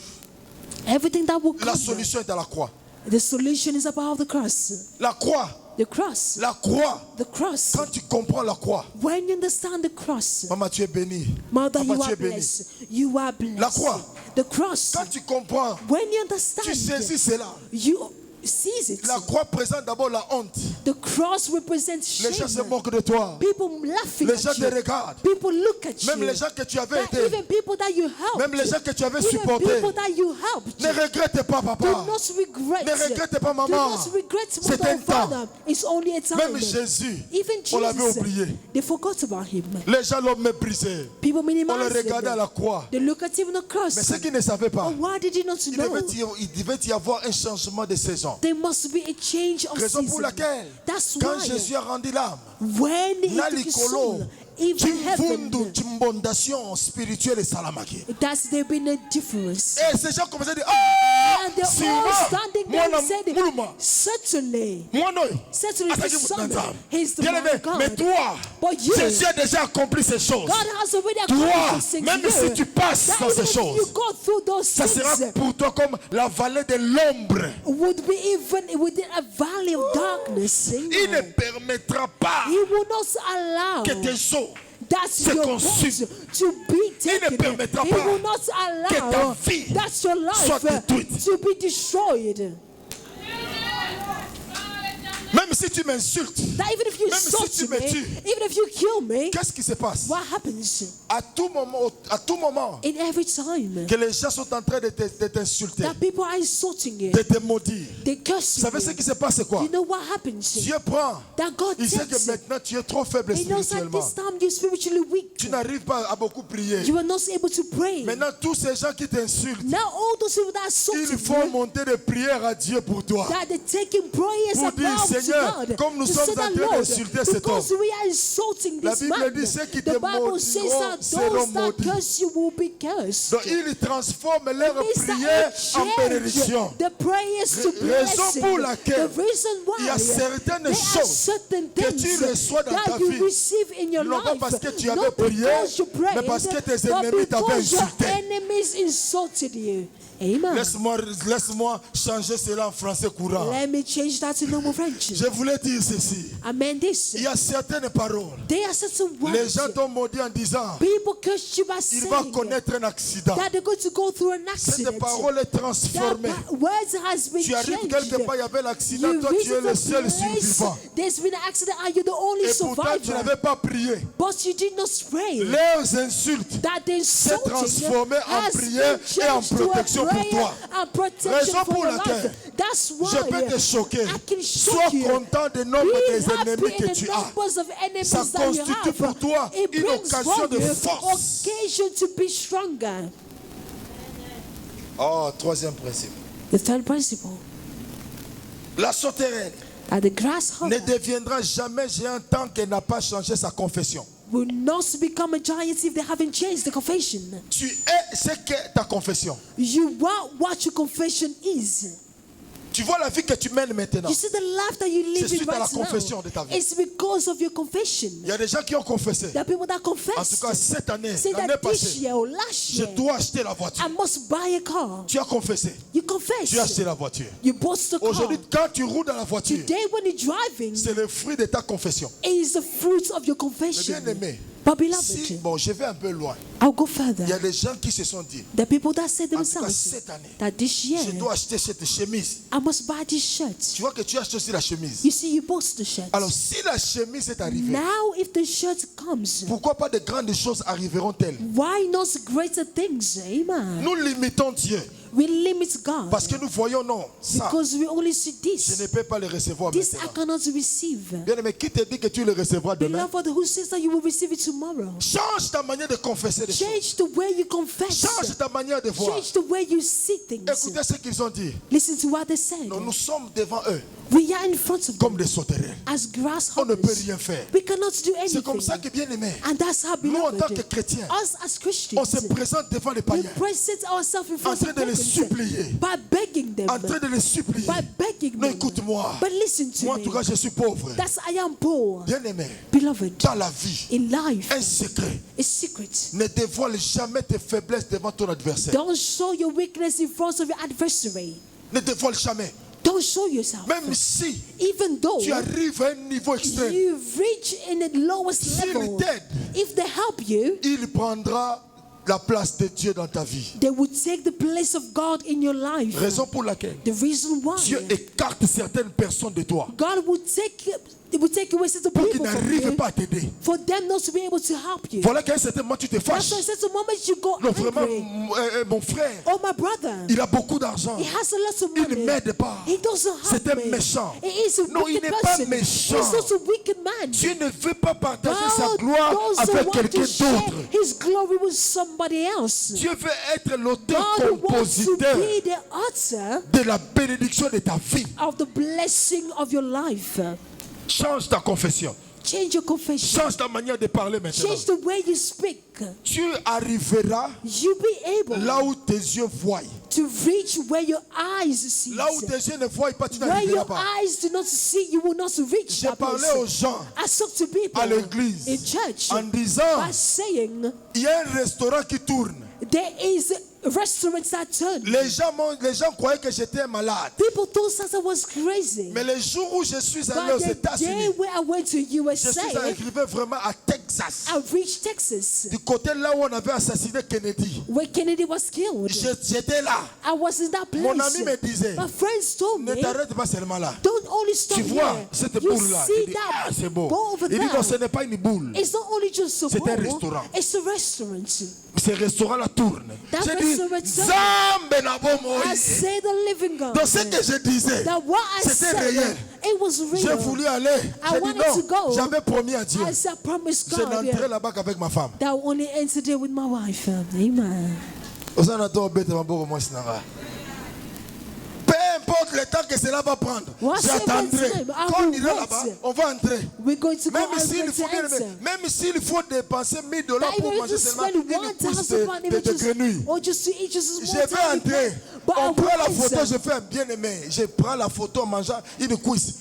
everything that will la come, solution est à la croix. the solution is above the cross. La croix, The cross. la croix. The cross. Quand tu comprends la croix, When you understand the cross, maman, tu es béni. Mother, Papa, you tu are es béni. blessed. You are blessed. La croix. The cross. Quand tu comprends, When you tu understand, saisis cela. you seize it. La croix présente d'abord la honte. The cross represents Les gens se shame. moquent de toi. People laughing Les gens at te you. regardent. People look at Même you. les gens que tu avais That aidés. even people that you helped. Même les gens que tu avais Even supportés. people that you helped. Ne regrette pas, Do papa. not regret. Ne regrette pas, Do maman. not regret, C'est mother un and father. temps. It's only a time. Même Jésus, Even on l'avait Jesus, oublié. they forgot about him. Les gens l'ont méprisé. People On le minimized regardait à him. la croix. They look at him on the cross. Mais ce qu'ils ne savaient pas, Oh, why did you not il know? devait y avoir un changement de saison. There must be a change of Raison pour season. laquelle, That's quand why Jésus a rendu l'âme, when he na took his likolo, soul, even heaven, timbondation spirituelle salamaki. that's there been a difference. Et ces gens commençaient à dire, ah, And they're all Sylvain, standing there mwana and said, muluma, certainly, mwana oyo, certainly the ataki Son, mutanza. he's the Bien man aimé, of God. mais toi, But you, Jésus a déjà accompli ces choses. God has already Toi, accomplished things même in si you. tu passes That dans even ces if you choses, go through those ça sera things, pour toi comme la vallée de l'ombre. would be even within a valley of darkness. Il ne permettra pas He will not allow que tes os that's se your consument. bones to be taken. permettra He pas will not que ta allow vie that's your life soit détruite. to be destroyed. Même si tu m'insultes, That even if you Même si insult tu me, me tues, even if you kill me, qu'est-ce qui se passe? what happens? À tout moment In every time que les gens sont en train de t'insulter, that people are insulting you, de te maudire, they curse vous savez ce you. qui se passe, c'est quoi? You know what happens? Dieu prend. That God Il sait takes que it. maintenant tu es trop faible He knows that spirituellement. this time you're spiritually weak. Tu n'arrives pas à beaucoup prier. You are not able to pray. Maintenant, tous ces gens qui t'insultent, Now all those people that are insulting ils font you, monter des prières à Dieu pour toi. that they're taking prayers Pour dire, above to Seigneur, God. comme nous to sommes say en that, train Lord, d'insulter cet because homme. we are insulting La this Bible man. dit, ceux qui te The Bible says maudiront that seront those that maudits. curse you will be cursed. Donc, ils transforment leurs Means that prières it en change bénédiction. the prayers to Raison blessing. pour laquelle The reason why il y a certaines there are choses certain que things tu reçois dans ta that you vie, receive in your non pas life, parce que tu avais not prié, because you prayed, mais parce que tes but ennemis t'avaient because your insulté. enemies insulted you. Amen. Laisse-moi changer cela en français courant. Let me change that to normal French. Je voulais dire ceci. I meant this. Il y a certaines paroles. There are certain Les words. gens t'ont maudit en disant, People curse you by il va saying connaître un accident. that they're going to go through an Cette accident. parole est transformée. That words has been Tu arrives changed. quelque part, il y avait l'accident, You toi tu es visit le a seul place, survivant. there's been an accident and you're the only Et pourtant tu survivor. n'avais pas prié. But you did not pray. Leurs insultes That the s'est insulting transformé en has prière been et en changed to a protection pour prayer toi. and protection Raison for pour your laquelle life. That's why je peux te choquer. I can shock Sois you. content du nombre Be des happy ennemis que in the tu as. numbers of enemies Ça that you constitue have. pour toi It une brings occasion for de you force. occasion to be stronger. Oh, troisième principe. The third principle, La sauterelle that the grasshopper ne deviendra jamais géant tant qu'elle n'a pas changé sa confession. will not become a giant if they haven't changed the confession. Tu es ce qu'est ta confession. You are what your confession is. Tu vois la vie que tu mènes maintenant. You see the life that you C'est live in suite à la right now. confession de ta vie. It's because of your confession. Il y a des gens qui ont confessé. There are people that En confess. tout cas, cette année, Say l'année that this passée, year or last je year, dois acheter la voiture. I must buy a car. Tu as confessé. You Tu as confess. acheté la voiture. You bought the car. Aujourd'hui, quand tu roules dans la voiture, Today when you're driving, c'est le fruit de ta confession. it is the fruit of your confession. Mais bien aimé, But beloved, si, bon, je vais un peu loin. I'll go further. Il y a des gens qui se sont dit, The people that say en tout cas, themselves cette année, that this year je dois acheter cette chemise. I must buy this shirt. Tu vois que tu achètes aussi la chemise. You see, you bought the shirt. Alors, si la chemise est arrivée, Now, if the shirt comes, pourquoi pas de grandes choses arriveront-elles? why not greater things? Amen. Nous limitons Dieu We limit God parce que nous voyons, non, ça, because we only see je this. ne peux pas le recevoir This I maintenant. cannot receive. Bien aimé, qui te dit que tu le recevras demain? Beloved, who says that you will receive it tomorrow? Change ta manière de confesser les choses. Change the way you confess. Change ta manière de voir. Change the way you see things. Écoutez ce qu'ils ont dit. Listen to what they said. Non, nous sommes devant eux We are in front of comme them des sauterelles. as On ne peut grasshoppers. rien faire. We cannot do C'est comme ça anything. que, bien aimé, And that's how, nous en tant que beloved, chrétiens, us as on Christians, se présente devant les we païens, present ourselves in en front train of de les them supplier, by begging them, en train de les supplier. by begging Non, them. écoute-moi. But listen to Moi, en me. tout cas, je suis pauvre. That's I am poor. Bien aimé, Beloved, dans la vie, in life, un secret. a secret. Ne dévoile jamais tes faiblesses devant ton adversaire. Don't show your weakness in front of your adversary. Ne dévoile jamais. Don't show yourself. Même si Even though tu arrives à un niveau extrême, you reach in the lowest s'il level, t'aide, if they help you, il prendra la place de Dieu dans ta vie. they will take the place of God in your life. Raison pour laquelle The reason why Dieu écarte certaines personnes de toi God will take away certain pour qu'ils people from n'arrivent you, pas à t'aider. for them not to be able to help you. Voilà qu'à un certain moment tu te That's fâches. why I said the moment you go Non, vraiment, angry, mon frère, oh my brother, il a beaucoup d'argent. he has a lot of Il ne money. m'aide pas. He doesn't C'est help un me. méchant. He is a Non, il wicked n'est pas person. méchant. He's not a wicked man. Dieu ne veut pas partager sa God gloire doesn't avec want quelqu'un to share d'autre. his glory with somebody else. Dieu veut être God wants to l'auteur-compositeur be the author de la bénédiction de ta vie. of the blessing of your life. Change ta confession. Change your confession. Change ta manière de parler maintenant. Change the way you speak. Tu arriveras You be able là où tes yeux voient. to reach where your eyes see. Là où tes yeux ne voient pas, tu Where n'arriveras your pas. eyes do not see, you will not reach J'ai that parlé place. aux gens I spoke to people à l'église in church en disant, by saying il y a un restaurant qui tourne. there is restaurants that turn. Les gens croyaient que j'étais malade. People thought that I was crazy. Mais le jour où je suis allé aux But the day États-Unis, where I went to je USA, suis arrivé vraiment à Texas. I reached Texas, Du côté là où on avait assassiné Kennedy. where Kennedy was killed. J'étais là. I was in that place. Mon ami me disait, My friends told ne me, t'arrête pas seulement là. don't only stop Tu vois here. cette You boule-là. see Il dit, ah, that c'est beau. bowl over Il dit, non, ce there. n'est pas une boule. It's not only just a C'est un bowl, restaurant. it's a restaurant. Ce restaurant-là tourne. That J'ai dit, restaurant tourne. Zambe na I bomoi. say the living God. Donc ce que je disais, That what I c'était said, réel. it was J'ai real. voulu aller. J'ai dit wanted to non. go. J'avais promis à Dieu. I said, I promise Je God n'entrais là-bas qu'avec ma femme. that I will only enter there with my wife. Amen. Peu importe le temps que cela va prendre, j'attendrai. Quand on ira là-bas, on va entrer. We're going to go Même and s'il we're faut, going to enter. même s'il faut dépenser $1000 That pour even if manger you seulement spend une pousse £1,000 even de grenouille. or just to eat just a Je small vais tiny entrer. bit. But On I prend la will photo, answer. je fais un bien-aimé. Je prends la photo en mangeant une cuisse.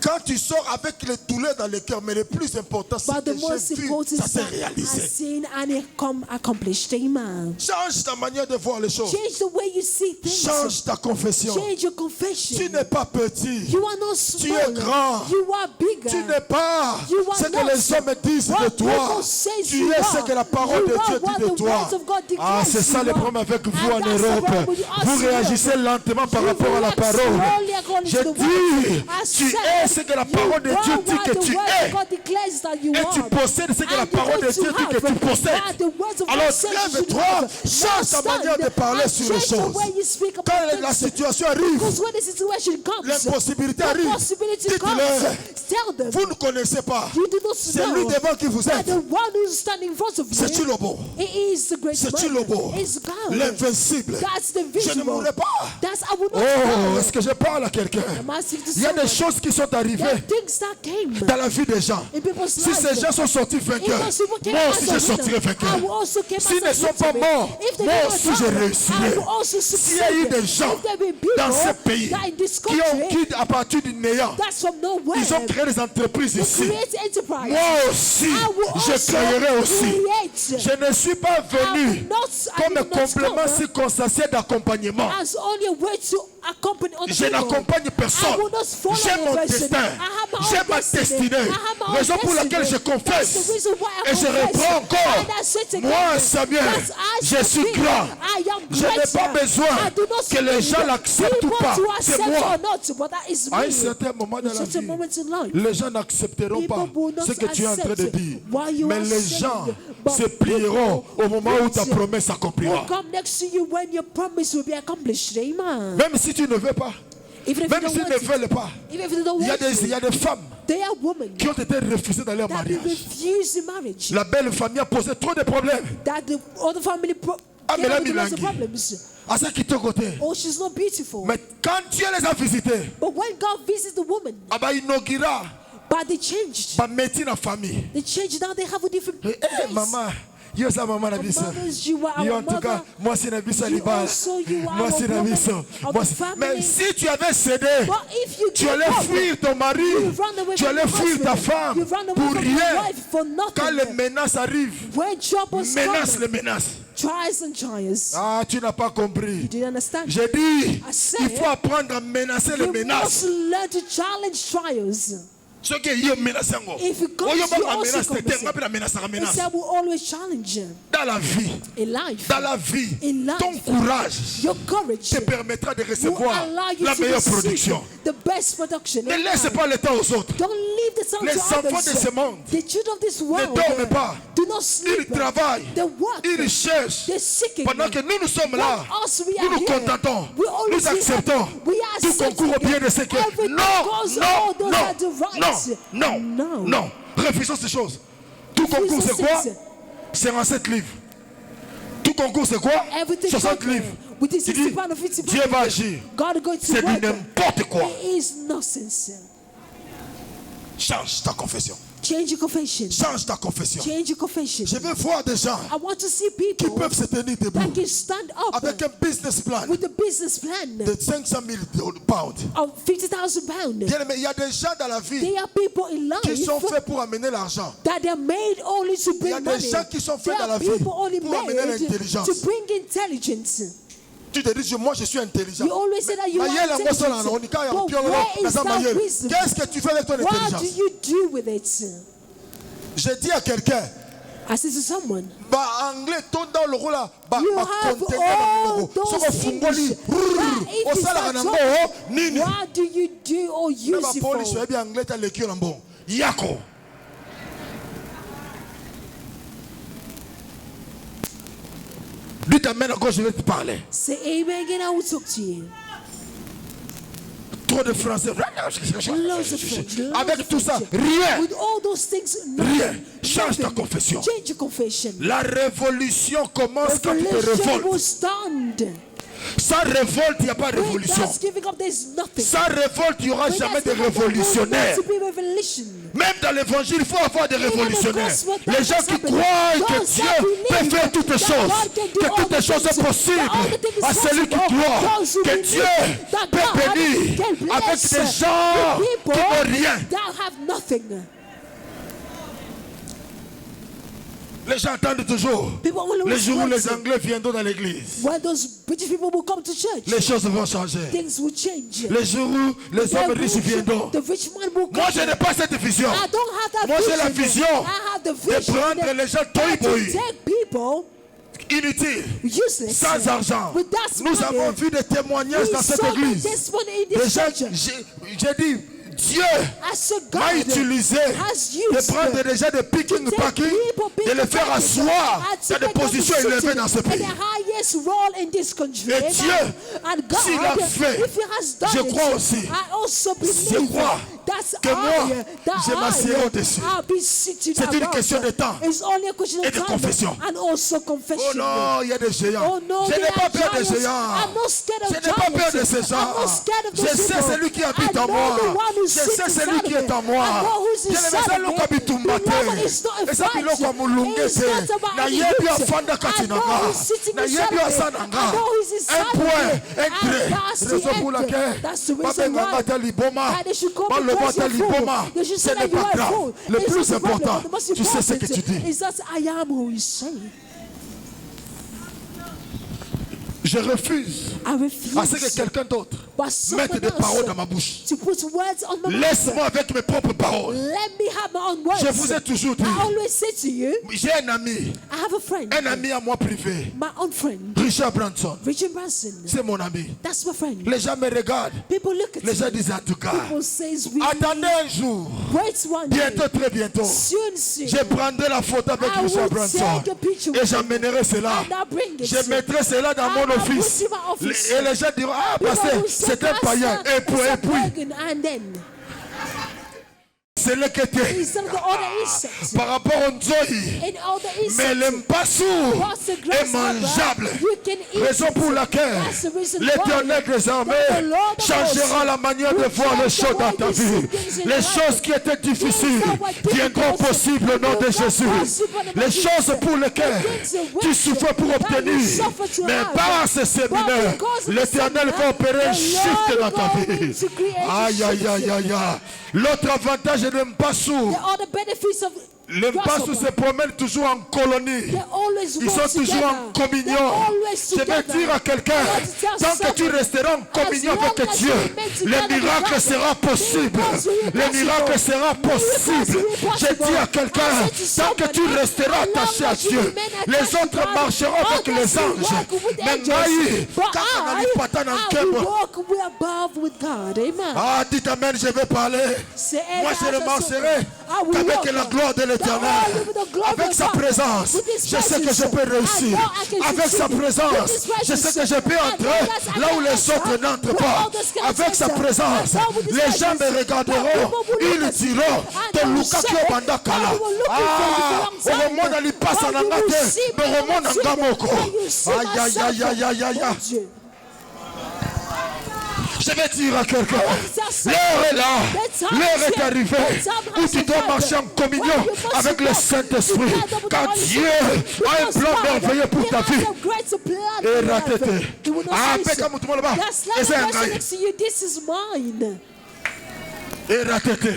Quand tu sors avec le douleur dans le cœur, mais le plus important, c'est But que the most j'ai vu, important ça is s'est that I've réalisé. seen and it come accomplished. Amen. Change ta manière de voir les choses. Change the way you see things. Change ta confession. Change your confession. Tu n'es pas petit. You are not Tu small. es grand. You are bigger. Tu n'es pas You are ce que not les hommes disent de what toi. people say Tu you es are. ce que la parole You de are Dieu what dit de the toi. words of God declares Ah, c'est ça you le are. problème avec vous And en that's the Europe. problem with us Vous in réagissez Europe. lentement par You rapport à la react parole. slowly according Je to the dis, word. I tu said, es ce que la parole de you Dieu are dit what que the tu word es. of God declares that you Et tu are. possèdes ce que la And you're parole de going Dieu to dit que have tu possèdes. what the words of Alors God says you should lève-toi, have. change ta Now manière de stand parler and sur les change the choses. way you speak about Quand la things. situation arrive, Because when the situation comes, l'impossibilité the arrive, possibility dites-le, comes. Just tell them. vous ne connaissez pas. You do not C'est know lui devant qui vous that aide. the one who is standing in front of you. C'est-tu le beau? He is the great C'est-tu man. le beau? It's God. L'invincible. That's the Je ne visible. mourrai pas. That's I will not Oh, die. est-ce que je parle à quelqu'un? I'm asking to Il y a des someone. choses qui sont There are arrivées things that came dans la vie des gens. in people's Si lives. ces gens sont sortis vainqueurs, If those people came moi as aussi a je sortirai winner, vainqueur. I will also came S'ils as a ne sont pas victor. morts, If they moi were aussi not, je I réussirai. will also S'il y a eu succeed. des gens If there be people dans ce pays that in this qui ont country, qui à partir du néant, that's from nowhere, ils ont créé des entreprises they ici. create enterprise. Moi aussi, I will je also créerai aussi. create. Je ne suis pas venu I comme did un not complément come circonstanciel d'accompagnement. as only a way to accompany other Je people. n'accompagne personne. I will not follow J'ai the mon person. destin. I have my J'ai own ma destiny. destinée. I have my own Raison pour destiny. laquelle je That's the confesse. reason why I Et je confess. reprends encore. And I say to Moi, God, Samuel, that I je suis speak, grand. I am Je n'ai greater. pas besoin I do not que les speak gens l'acceptent ou people pas. to C'est accept moi. or not, but that is À un me. certain moment dans In la certain vie, moments in life, les gens n'accepteront people pas will not ce que tu es en train de accept dire. what you Mais are les saying, gens but se plieront au moment où ta people promesse will s'accomplira. come next to you when your promise will be accomplished. Amen. Même si tu ne veux pas, Even if même you s'ils don't ne want it, veulent pas, even if you don't il y a want des it, femmes they are women qui ont été refusées dans leur that have mariage. refused the marriage. La belle famille a posé trop de problèmes. That the other family Ah, mais là, lots of Milangi. problems. À ceux qui te côté. Oh, she's not beautiful. Mais quand Dieu les a visités, But when God visits the woman, ah bah, il inaugura but they changed. bah, métier en famille. They changed. Now they have a different Eh, face. maman, yo sa maman na biso. Mothers, you are Yo our en tout cas, mother. moi c'est na biso You libala. also, you are Moi our c'est na woman biso. of Moi, the c'est- family. Mais si tu avais cédé, But if you tu give allais up, fuir ton mari, you run away tu from allais your fuir ta husband. femme You run away pour from your rien. wife for nothing. Quand les menaces arrivent, When troubles menace les come, menaces. trials and trials. Ah, tu n'as pas compris. Do you understand? J'ai dit, I said, il faut apprendre à menacer les You menaces. must learn to challenge trials. Ce qui est menace encore. If it comes, Oyo you ba also menace, compensate. t'es un menace, And menace. I will always challenge you. Dans la vie, In life, dans la vie, In life, ton courage your courage te permettra de will recevoir allow you la to meilleure receive production. the best production. Ne in laisse life. pas le temps aux autres. Don't leave the time Les to enfants others. de ce monde The children of this world dorment pas. do not sleep. Ils travaillent, They work. ils cherchent. They're seeking. Pendant que nous sommes là, While us, we nous are nous here. contentons, We always nous acceptons. we are Tout concourt au bien de ce que. Everything Non, goes non, all those non, are the rights. non, No. non. Refusons ces choses. Tout concours, c'est quoi? Refusons. 57 livres. Tout concours, c'est quoi? Everything 60 conquer. livres. With the Tu 60 dis, pound or 50 Dieu pound. va agir. God is going to C'est du work. n'importe quoi. It is nonsense. Change ta confession. Change your confession. Change ta confession. Change your confession. Je veux voir des gens I want to see qui people peuvent se tenir that debout can stand up avec un business plan with a business plan de 500 000 pounds. of 50,000 pounds. Bien aimé, il y a des gens dans la vie There are people in qui sont life faits pour amener l'argent. that they're made only to Il y a bring des money. gens qui sont faits There dans la are vie people only pour amener made l'intelligence. to bring intelligence. Tu te dis, moi je suis intelligent. You always say that you are Mayele ngo sola na intelligent. onika ya But opiolo where na is za that mayele. wisdom? Qu'est-ce que tu fais avec ton What do intelligence? you do with it? J'ai dit à quelqu'un, I said to someone, ba anglais ton dans le rôle là, ba you ba have conteneur all numéro. those Soko fungoli. English. But if it's Osala not na so, ngo nini? what do you do or Na use ba it police for? ya bi anglais ta lekio na mbongo. Yako. Dis ta main encore, je vais te parler. Say amen again, I will talk to you. Trop de français. Loads of French, loads Avec of tout ça, French. rien. With all those things, Rien. nothing. Change ta Nothing. confession. Change your confession. La révolution commence quand tu te Revelation will révoltes. stand. Sans révolte, il n'y a pas de révolution. Without giving up, there's nothing. Sans révolte, il n'y aura jamais de révolutionnaire. To be revelation. Même dans l'évangile, il faut avoir des Even the révolutionnaires. gospel, Les gens that's qui happening. croient que Those Dieu that believe peut faire toutes that choses, God can do que all toutes the choses things, sont possibles that all the things à celui qui possible. croit Those who que believe Dieu that peut God bénir can avec bless des gens the qui people n'ont rien. that have nothing. Les gens attendent toujours People always les jours où les waiting. Anglais viendront dans l'église. When those British people will come to church, Les choses vont changer. things will change. Les jours où les hommes riches viendront. The rich man will come. Moi, je n'ai pas cette vision. I don't have that Moi, j'ai la vision. vision I have the de vision prendre les gens that to toy-boy, take people inutiles, useless sans argent. with that Nous money. avons vu des témoignages We dans cette saw the église. testimony in Des this gens, church. j'ai dit, Dieu I said God m'a utilisé has de used prendre des gens de picking take packing, people de les faire asseoir dans des positions élevées dans ce in pays. the highest role in this country. Et Dieu, and God, s'il a fait, if He has done je it, crois aussi. I also Je believe crois That's que moi, that je m'assieds au-dessus. I'll be sitting C'est une above. question de temps It's only a question of et de time confession. and also confession. Oh non, il y a des géants. Oh no, Je there n'ai pas are peur des giants. géants. I'm not scared of Je n'ai pas peur de ces giants. gens. I'm not scared of Je those sais people. celui qui habite I en know moi. the one who Je sits sais celui inside qui of est en me. moi. I know who's Je ne inside sais of me. pas bitumba Beloved, it's not a te. Eza fight. biloko mulunge It's te. not about Na any yebi hurt. afanda kati I na know nga. who's sitting Na inside yebi of me. asana nga. I know who's inside Un of me. point, un And trait. that's the Raison pour end. laquelle That's the reason babenganga why. ta liboma. That they should call me Baloba because ta you're full. liboma. They should Ce say n'est that you pas are grave. full. Le It's plus not the problem. important, The most tu sais ce que tu important dis. is that I am who you say. Je refuse I refuse à ce que quelqu'un d'autre but mette someone des else paroles dans ma bouche. to put words on my mouth. Laisse-moi avec mes propres paroles. Let me have my own words. Je vous ai toujours dit, I always say to you, j'ai un ami I have a friend, à moi privé, my own friend, Richard Branson. Richard Branson. C'est mon ami. That's my friend. Les gens me regardent. People look at Les gens me. disent en tout cas, People says we attendez un jour, wait one day. bientôt, très bientôt, Soon, soon. je prendrai la photo avec I Richard will Branson take a picture et with j'emmènerai cela. and I'll bring it. Je mettrai cela dans And mon I'll office. put it in my office. Et les gens diront, ah, People parce que will say, c'est un païen. "Pastor, Et puis, it's a pagan," and then c'est le que t'es. instead of the other insects, Par rapport au nzoi, and all the mais insects, l'empassou plus the est grasshopper, mangeable. you can eat Raison it. pour laquelle That's the reason l'Éternel why des armées that the Lord of changera hosts la manière de will voir les change choses the dans way ta you see vie. things in Les life. choses qui étaient difficiles Things that were viendront difficult possibles au nom will de become Jésus. possible in the Les name of choses Jesus. pour lesquelles The things in tu which souffres pour that you obtenir, suffer to mais have. par ce séminaire, But because of l'Éternel the va opérer un seminar, shift the dans ta Lord vie. going to create a Aïe, aïe, aïe, aïe, aïe. L'autre avantage de l'empassou, The other benefits of l'empassou grasshopper, se promène toujours en colonie. they always Ils work sont toujours together. en communion. They're always Je vais together. dire à quelqu'un, I want to tell tant que tu someone, resteras en communion as long avec as Dieu, you remain le together with miracle God, sera possible. miracles will be Le miracle possible. sera possible. Miracles will be Je dis à possible. quelqu'un, I said to tant que tu somebody, resteras as long attaché à as you Dieu, remain les attached to autres God, marcheront avec others les will anges. walk with Mais angels. Maï, But quand on a I les patanes en will keb, walk way above with God. Amen. ah, dites Amen, je vais parler. Say Moi, amen je ne as m'en a serai I will qu'avec walk la gloire de only l'Éternel. with the glory Avec of sa God. présence, With His je sais que je presence. peux réussir. I know I can Avec sa succeed. présence, With His je sais que presence. je peux I know entrer that I là où can les enter autres n'entrent where pas. others can't Avec sa enter. présence, I know with His les gens me presence. regarderont. People will Ils look at diront, me. te And they will luka say, ki obanda kala. "Oh, you were looking for Ah, me for a long time. omona lipasa Oh, na you nga will te, see me mais when omona I'm nga doing it. moko. Oh, you see Aïe, aïe, myself. aïe, aïe, aïe, aïe. Oh, Dieu. Je vais dire à quelqu'un, tell l'heure est là, time l'heure is est here. arrivée The time où has tu dois arrived. marcher en communion Where you must avec le walk Saint-Esprit, together with the car Holy Dieu Spirit. a un Because plan God, merveilleux pour He ta has vie. a great plan Et for your life. ratété. He will not Ah, say peka so. mutu mo là-bas. That's Et like c'est the un person gars. next to you. This is mine. Et ratété.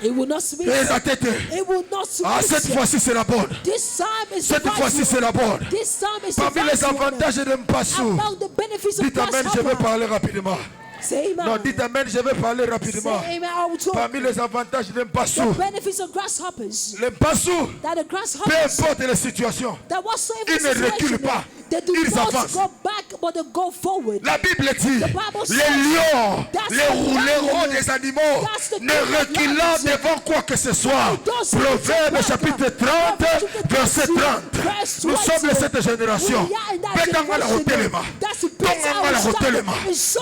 It will not submit. Et ratété. It will not Ah, submit. cette fois-ci c'est la bonne. This time is Cette the right fois-ci c'est la bonne. one. This time is the Parmi right les avantages de Mpassou, one. Among the benefits of dites Amen, je vais grasshopper. parler rapidement. Say amen. Non, dites Amen, je vais parler Say rapidement. amen. I will talk. Parmi les avantages de The Mpassou, benefits of grasshoppers. l'Mpassou, That the peu grasshoppers. importe les situations, That whatsoever ils ne reculent situation, pas. they do Ils not avancent. go back, but they go forward. la Bible dit, The Bible says, les lions, that's les the rouleront lion. des animaux, That's the ne king of reculant lions. devant quoi que ce soit. Don't Proverbe back. chapitre 30, verset 30. Verse Nous 20. sommes de cette génération. We are in that Betanga la generation. hotelema. That's the Tonganga la hotelema.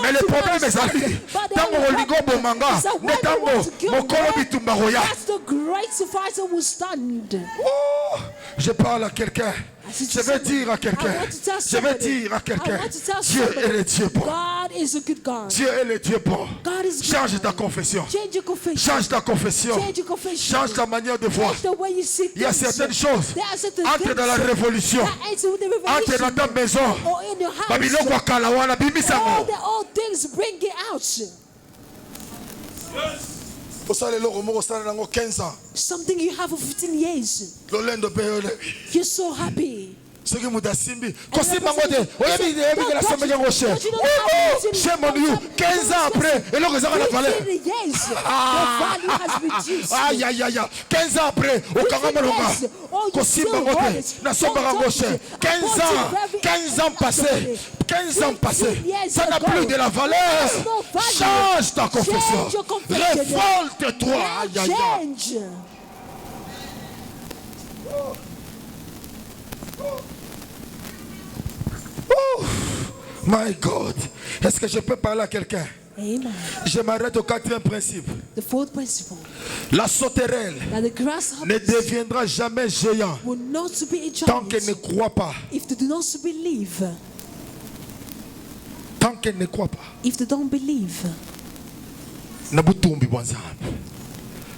Mais le problème est ali. Tango olingo bomanga. Ne tango mokolo bitumba roya. That's the great fighter will stand. Oh, je parle à quelqu'un. Je vais dire à quelqu'un. Je vais dire à quelqu'un. Dieu est le Dieu bon. God is a good God. Dieu est le Dieu bon. God is good. Change ta confession. Change your confession. Change ta confession. Change your confession. Change ta manière de voir. Change the way you see Il y a things. certaines choses. There are certain Entre things dans la révolution. that enter with the Entre revelation. dans ta maison. Or in your house. Babiloko akala wana All bimisango. the old things bring it out. Osalelo romoko osala nango 15 ans. Something you have for 15 years. Lolendo pe yole. You're so happy. Soki mutu asimbi kosimba ngo te oyebi ke nasembe yango che che mon you 15 ans après eloko ezaka na valeur 15 years. The value has reduced. aïe aïe aïe 15 ans après okanga molonga kosimba ngo te nasombaka ngo che 15 ans passés 15 ans passés ça n'a plus de la valeur. Change ta confession, révolte-toi. Aïe aïe aïe. Change. My God, est-ce que je peux parler à quelqu'un? Amen. Je m'arrête au quatrième principe. The fourth principle, La sauterelle that the grasshopper ne deviendra jamais géant will not be a tant qu'elle ne giant croit pas. if they do not believe. Tant qu'elle ne croit pas. If they don't believe Nabutumbi Wanzambe.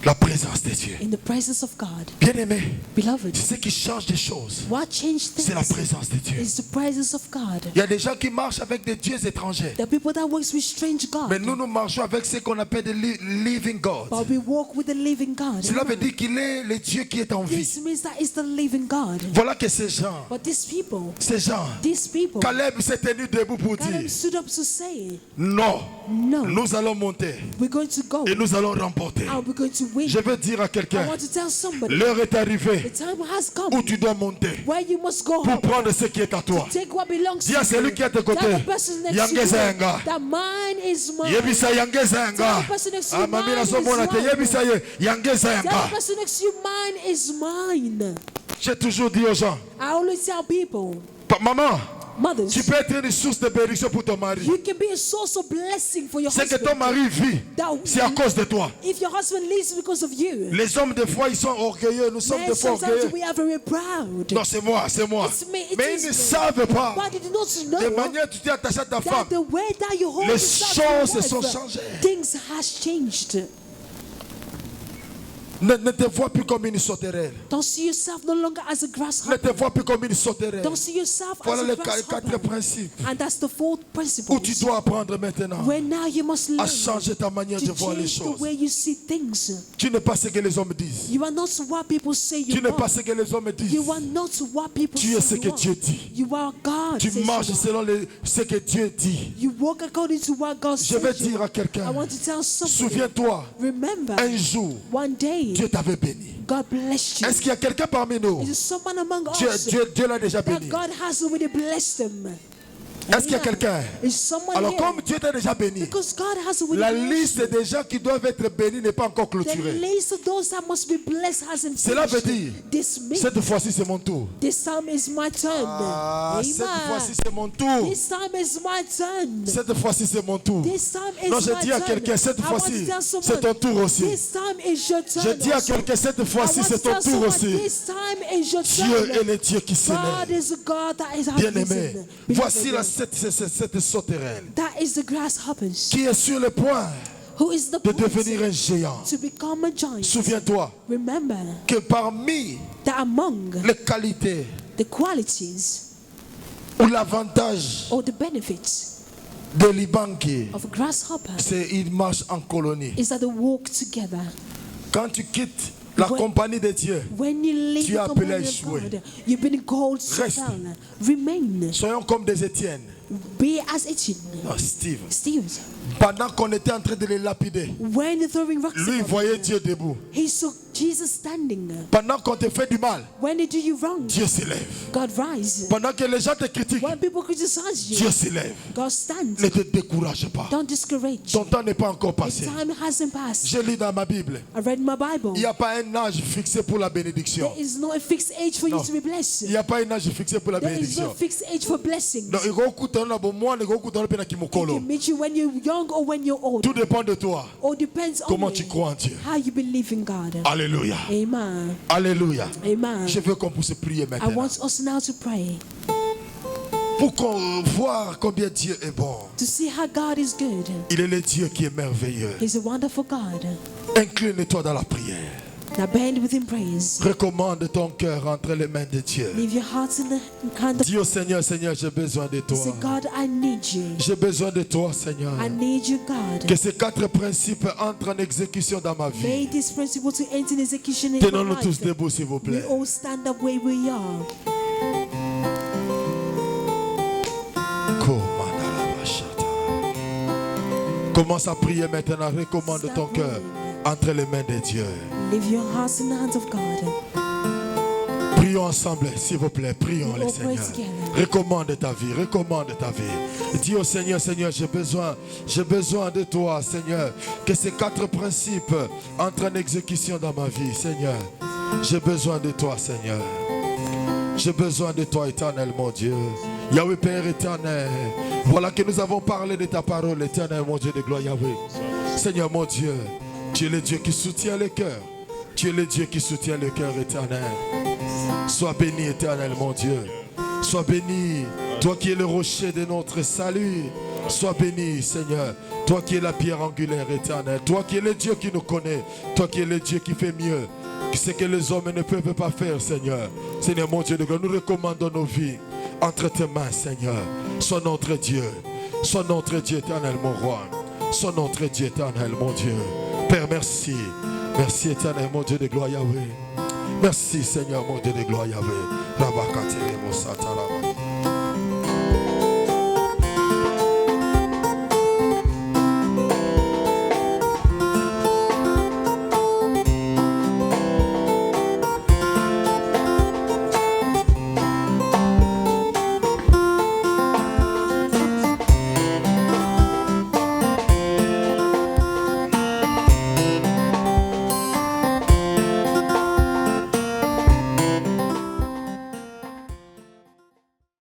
La présence de Dieu. in the presence of God. Bien-aimé, Beloved, ce qui change des choses, what changed c'est la things présence de Dieu. is the presence of God. Il y a des gens qui marchent avec des dieux étrangers. The people that works with strange God, Mais nous, nous marchons avec ce qu'on appelle des living God. but we walk with the living God. Cela veut Amen. dire qu'il est le Dieu qui est en vie. This means that is the living God. Voilà que ces gens, But these people, Caleb s'est tenu debout pour Caleb dire, stood up to say, non, no, nous allons monter we're going to go et nous allons remporter. and we're going to win. Je veux dire à I quelqu'un, want to tell somebody, l'heure est the arrivée time has come où tu dois monter where you must go pour home. prendre ce qui est à toi. Take what belongs Dis à to celui you. qui est à tes côtés, Tell the person next to Yangeza you yanga. that mine is mine. Yebisa yangeza yanga. Tell the person next to you, Amami mine na is somona te mine. yebisa ye yangeza Tell the yanga. person next to you, mine is mine. J'ai toujours dit aux gens, I always tell people, maman, mothers, tu peux être une source de bénédiction pour ton mari. you can be a source of blessing for your C'est que ton husband. mari vit, c'est à cause de toi. If your husband leaves because of you, Les hommes, des fois, ils sont orgueilleux. Nous sommes then des fois sometimes orgueilleux. we are very proud. Non, c'est moi, c'est moi. It's me, it Mais is ils ne me. savent pas. But they do not De know manière dont tu t'es attaché à ta femme. that the way that you hold Les yourself to your choses se sont wife, changées. things has changed. Ne te vois plus comme une sauterelle. Don't see yourself no longer as a Ne grasshopper. te vois plus comme une sauterelle. Don't see yourself Voilà as les a quatre grasshopper. principes And that's the fourth principle. où tu dois apprendre maintenant Where now you must à learn changer ta manière de to voir les change the choses. way you see things. Tu n'es pas ce que les hommes disent. You are not what people say Tu you n'es pas are. ce que les hommes disent. You are not what people Tu es ce say que you Dieu are. dit. You are God. Tu says marches you are. selon ce que Dieu dit. You walk according to what God Je vais says you dire à are. quelqu'un, I want to tell somebody. souviens-toi, Remember, un jour, one day, Dieu t'avait béni. God blessed you. Est-ce qu'il y a quelqu'un parmi nous? Is there someone among Dieu, us Dieu l'a déjà that béni. God has already blessed them? Est-ce qu'il y a quelqu'un? Is someone Alors here? comme Dieu t'a déjà béni, Because God has already la blessed liste des gens qui doivent être bénis n'est pas encore the clôturée. list of those that must be blessed hasn't Cela veut finished. dire, This means cette fois-ci c'est mon tour. this time is my turn. Ah, cette fois-ci Amen. c'est mon tour. This time is my turn. Cette fois-ci c'est mon tour. This time is Non, je my dis à turn. quelqu'un, cette I want to fois-ci, tell someone, c'est ton tour aussi. This time is your turn. Je dis à also. quelqu'un, cette I fois-ci want c'est to ton tell tour someone, aussi. This time is your Dieu est turn. le Dieu qui God s'élève. is a God that is Bien-aimé, risen. voici Beloved, cette sauterelle that is the grasshoppers. qui est sur le point Who is the de point devenir un géant. to become a giant? Souviens-toi Remember que parmi that among les qualités the qualities ou l'avantage or the benefits de l'Ibanki, of a grasshopper c'est qu'il marche en colonie. is that they walk together. Quand tu quittes la When- compagnie de Dieu, When you leave Tu es the appelé à company of échouer. God, you've been called to Reste. down. Remain. soyons comme des Étienne. Be as Etienne. Non, Steve. Steve, Pendant qu'on était en train de les lapider, when you're throwing rocks, lui il at voyait them, Dieu debout. he saw Jesus standing. Pendant qu'on te fait du mal, When they do you wrong, Dieu s'élève. God rise. Pendant que les gens te critiquent, When people criticize you, Dieu s'élève. God stands. Ne te décourage pas. Don't discourage. Ton temps n'est pas encore The passé. time hasn't passed. Je lis dans ma Bible. I read my Bible. Il n'y a pas un âge fixé pour la bénédiction. There is no a fixed age for you No. to be blessed. Il n'y a pas un âge fixé pour la There is bénédiction. no fixed age for blessings. Donc, il faut écouter un bon mois, il faut écouter un peu na It kimokolo. can meet you when you're young or when you're old. Tout dépend de toi. Or depends on Comment tu crois en Dieu. how you believe in God. Alléluia. Amen. Alléluia. Amen. Je veux qu'on puisse prier I maintenant. want us now to pray Pour qu'on voit combien Dieu est bon. to see how God is good. Il est le Dieu qui est merveilleux. He's a wonderful God. Incline-toi dans la prière. Now bend within praise. Recommande ton cœur entre les mains de Dieu. Leave your heart in the hand of Dis au Seigneur, Seigneur, j'ai besoin de toi. Say, God, I need you. J'ai besoin de toi, Seigneur. I need you, God. Que ces quatre principes entrent en exécution dans ma May vie. this principle to enter in execution in your Tenons-nous tous life. debout, s'il vous We plaît. all stand up where we are. Commence à prier maintenant. Recommande ton cœur entre les mains de Dieu. Leave your hearts in the hands of God. Prions ensemble, s'il vous plaît. Prions We le all pray Seigneur. together. Recommande ta vie, recommande ta vie. Dis au Seigneur, Seigneur, j'ai besoin de toi, Seigneur. Que ces quatre principes entrent en exécution dans ma vie, Seigneur. J'ai besoin de toi, Seigneur. J'ai besoin de toi, éternel, mon Dieu. Yahweh Père éternel, voilà que nous avons parlé de ta parole éternelle, mon Dieu de gloire Yahweh. Seigneur mon Dieu, tu es le Dieu qui soutient le cœur. Tu es le Dieu qui soutient le cœur éternel. Sois béni éternel mon Dieu. Sois béni, toi qui es le rocher de notre salut. Sois béni Seigneur, toi qui es la pierre angulaire éternelle. Toi qui es le Dieu qui nous connaît. Toi qui es le Dieu qui fait mieux que ce que les hommes ne peuvent pas faire Seigneur. Seigneur mon Dieu de gloire, nous recommandons nos vies entre tes mains Seigneur. Sois notre Dieu. Sois notre Dieu éternel mon roi. Sois notre Dieu éternel mon Dieu. Père merci. Merci éternel mon Dieu de gloire Yahweh. Merci Seigneur mon Dieu de gloire Yahweh. Rabakatele Mosatala.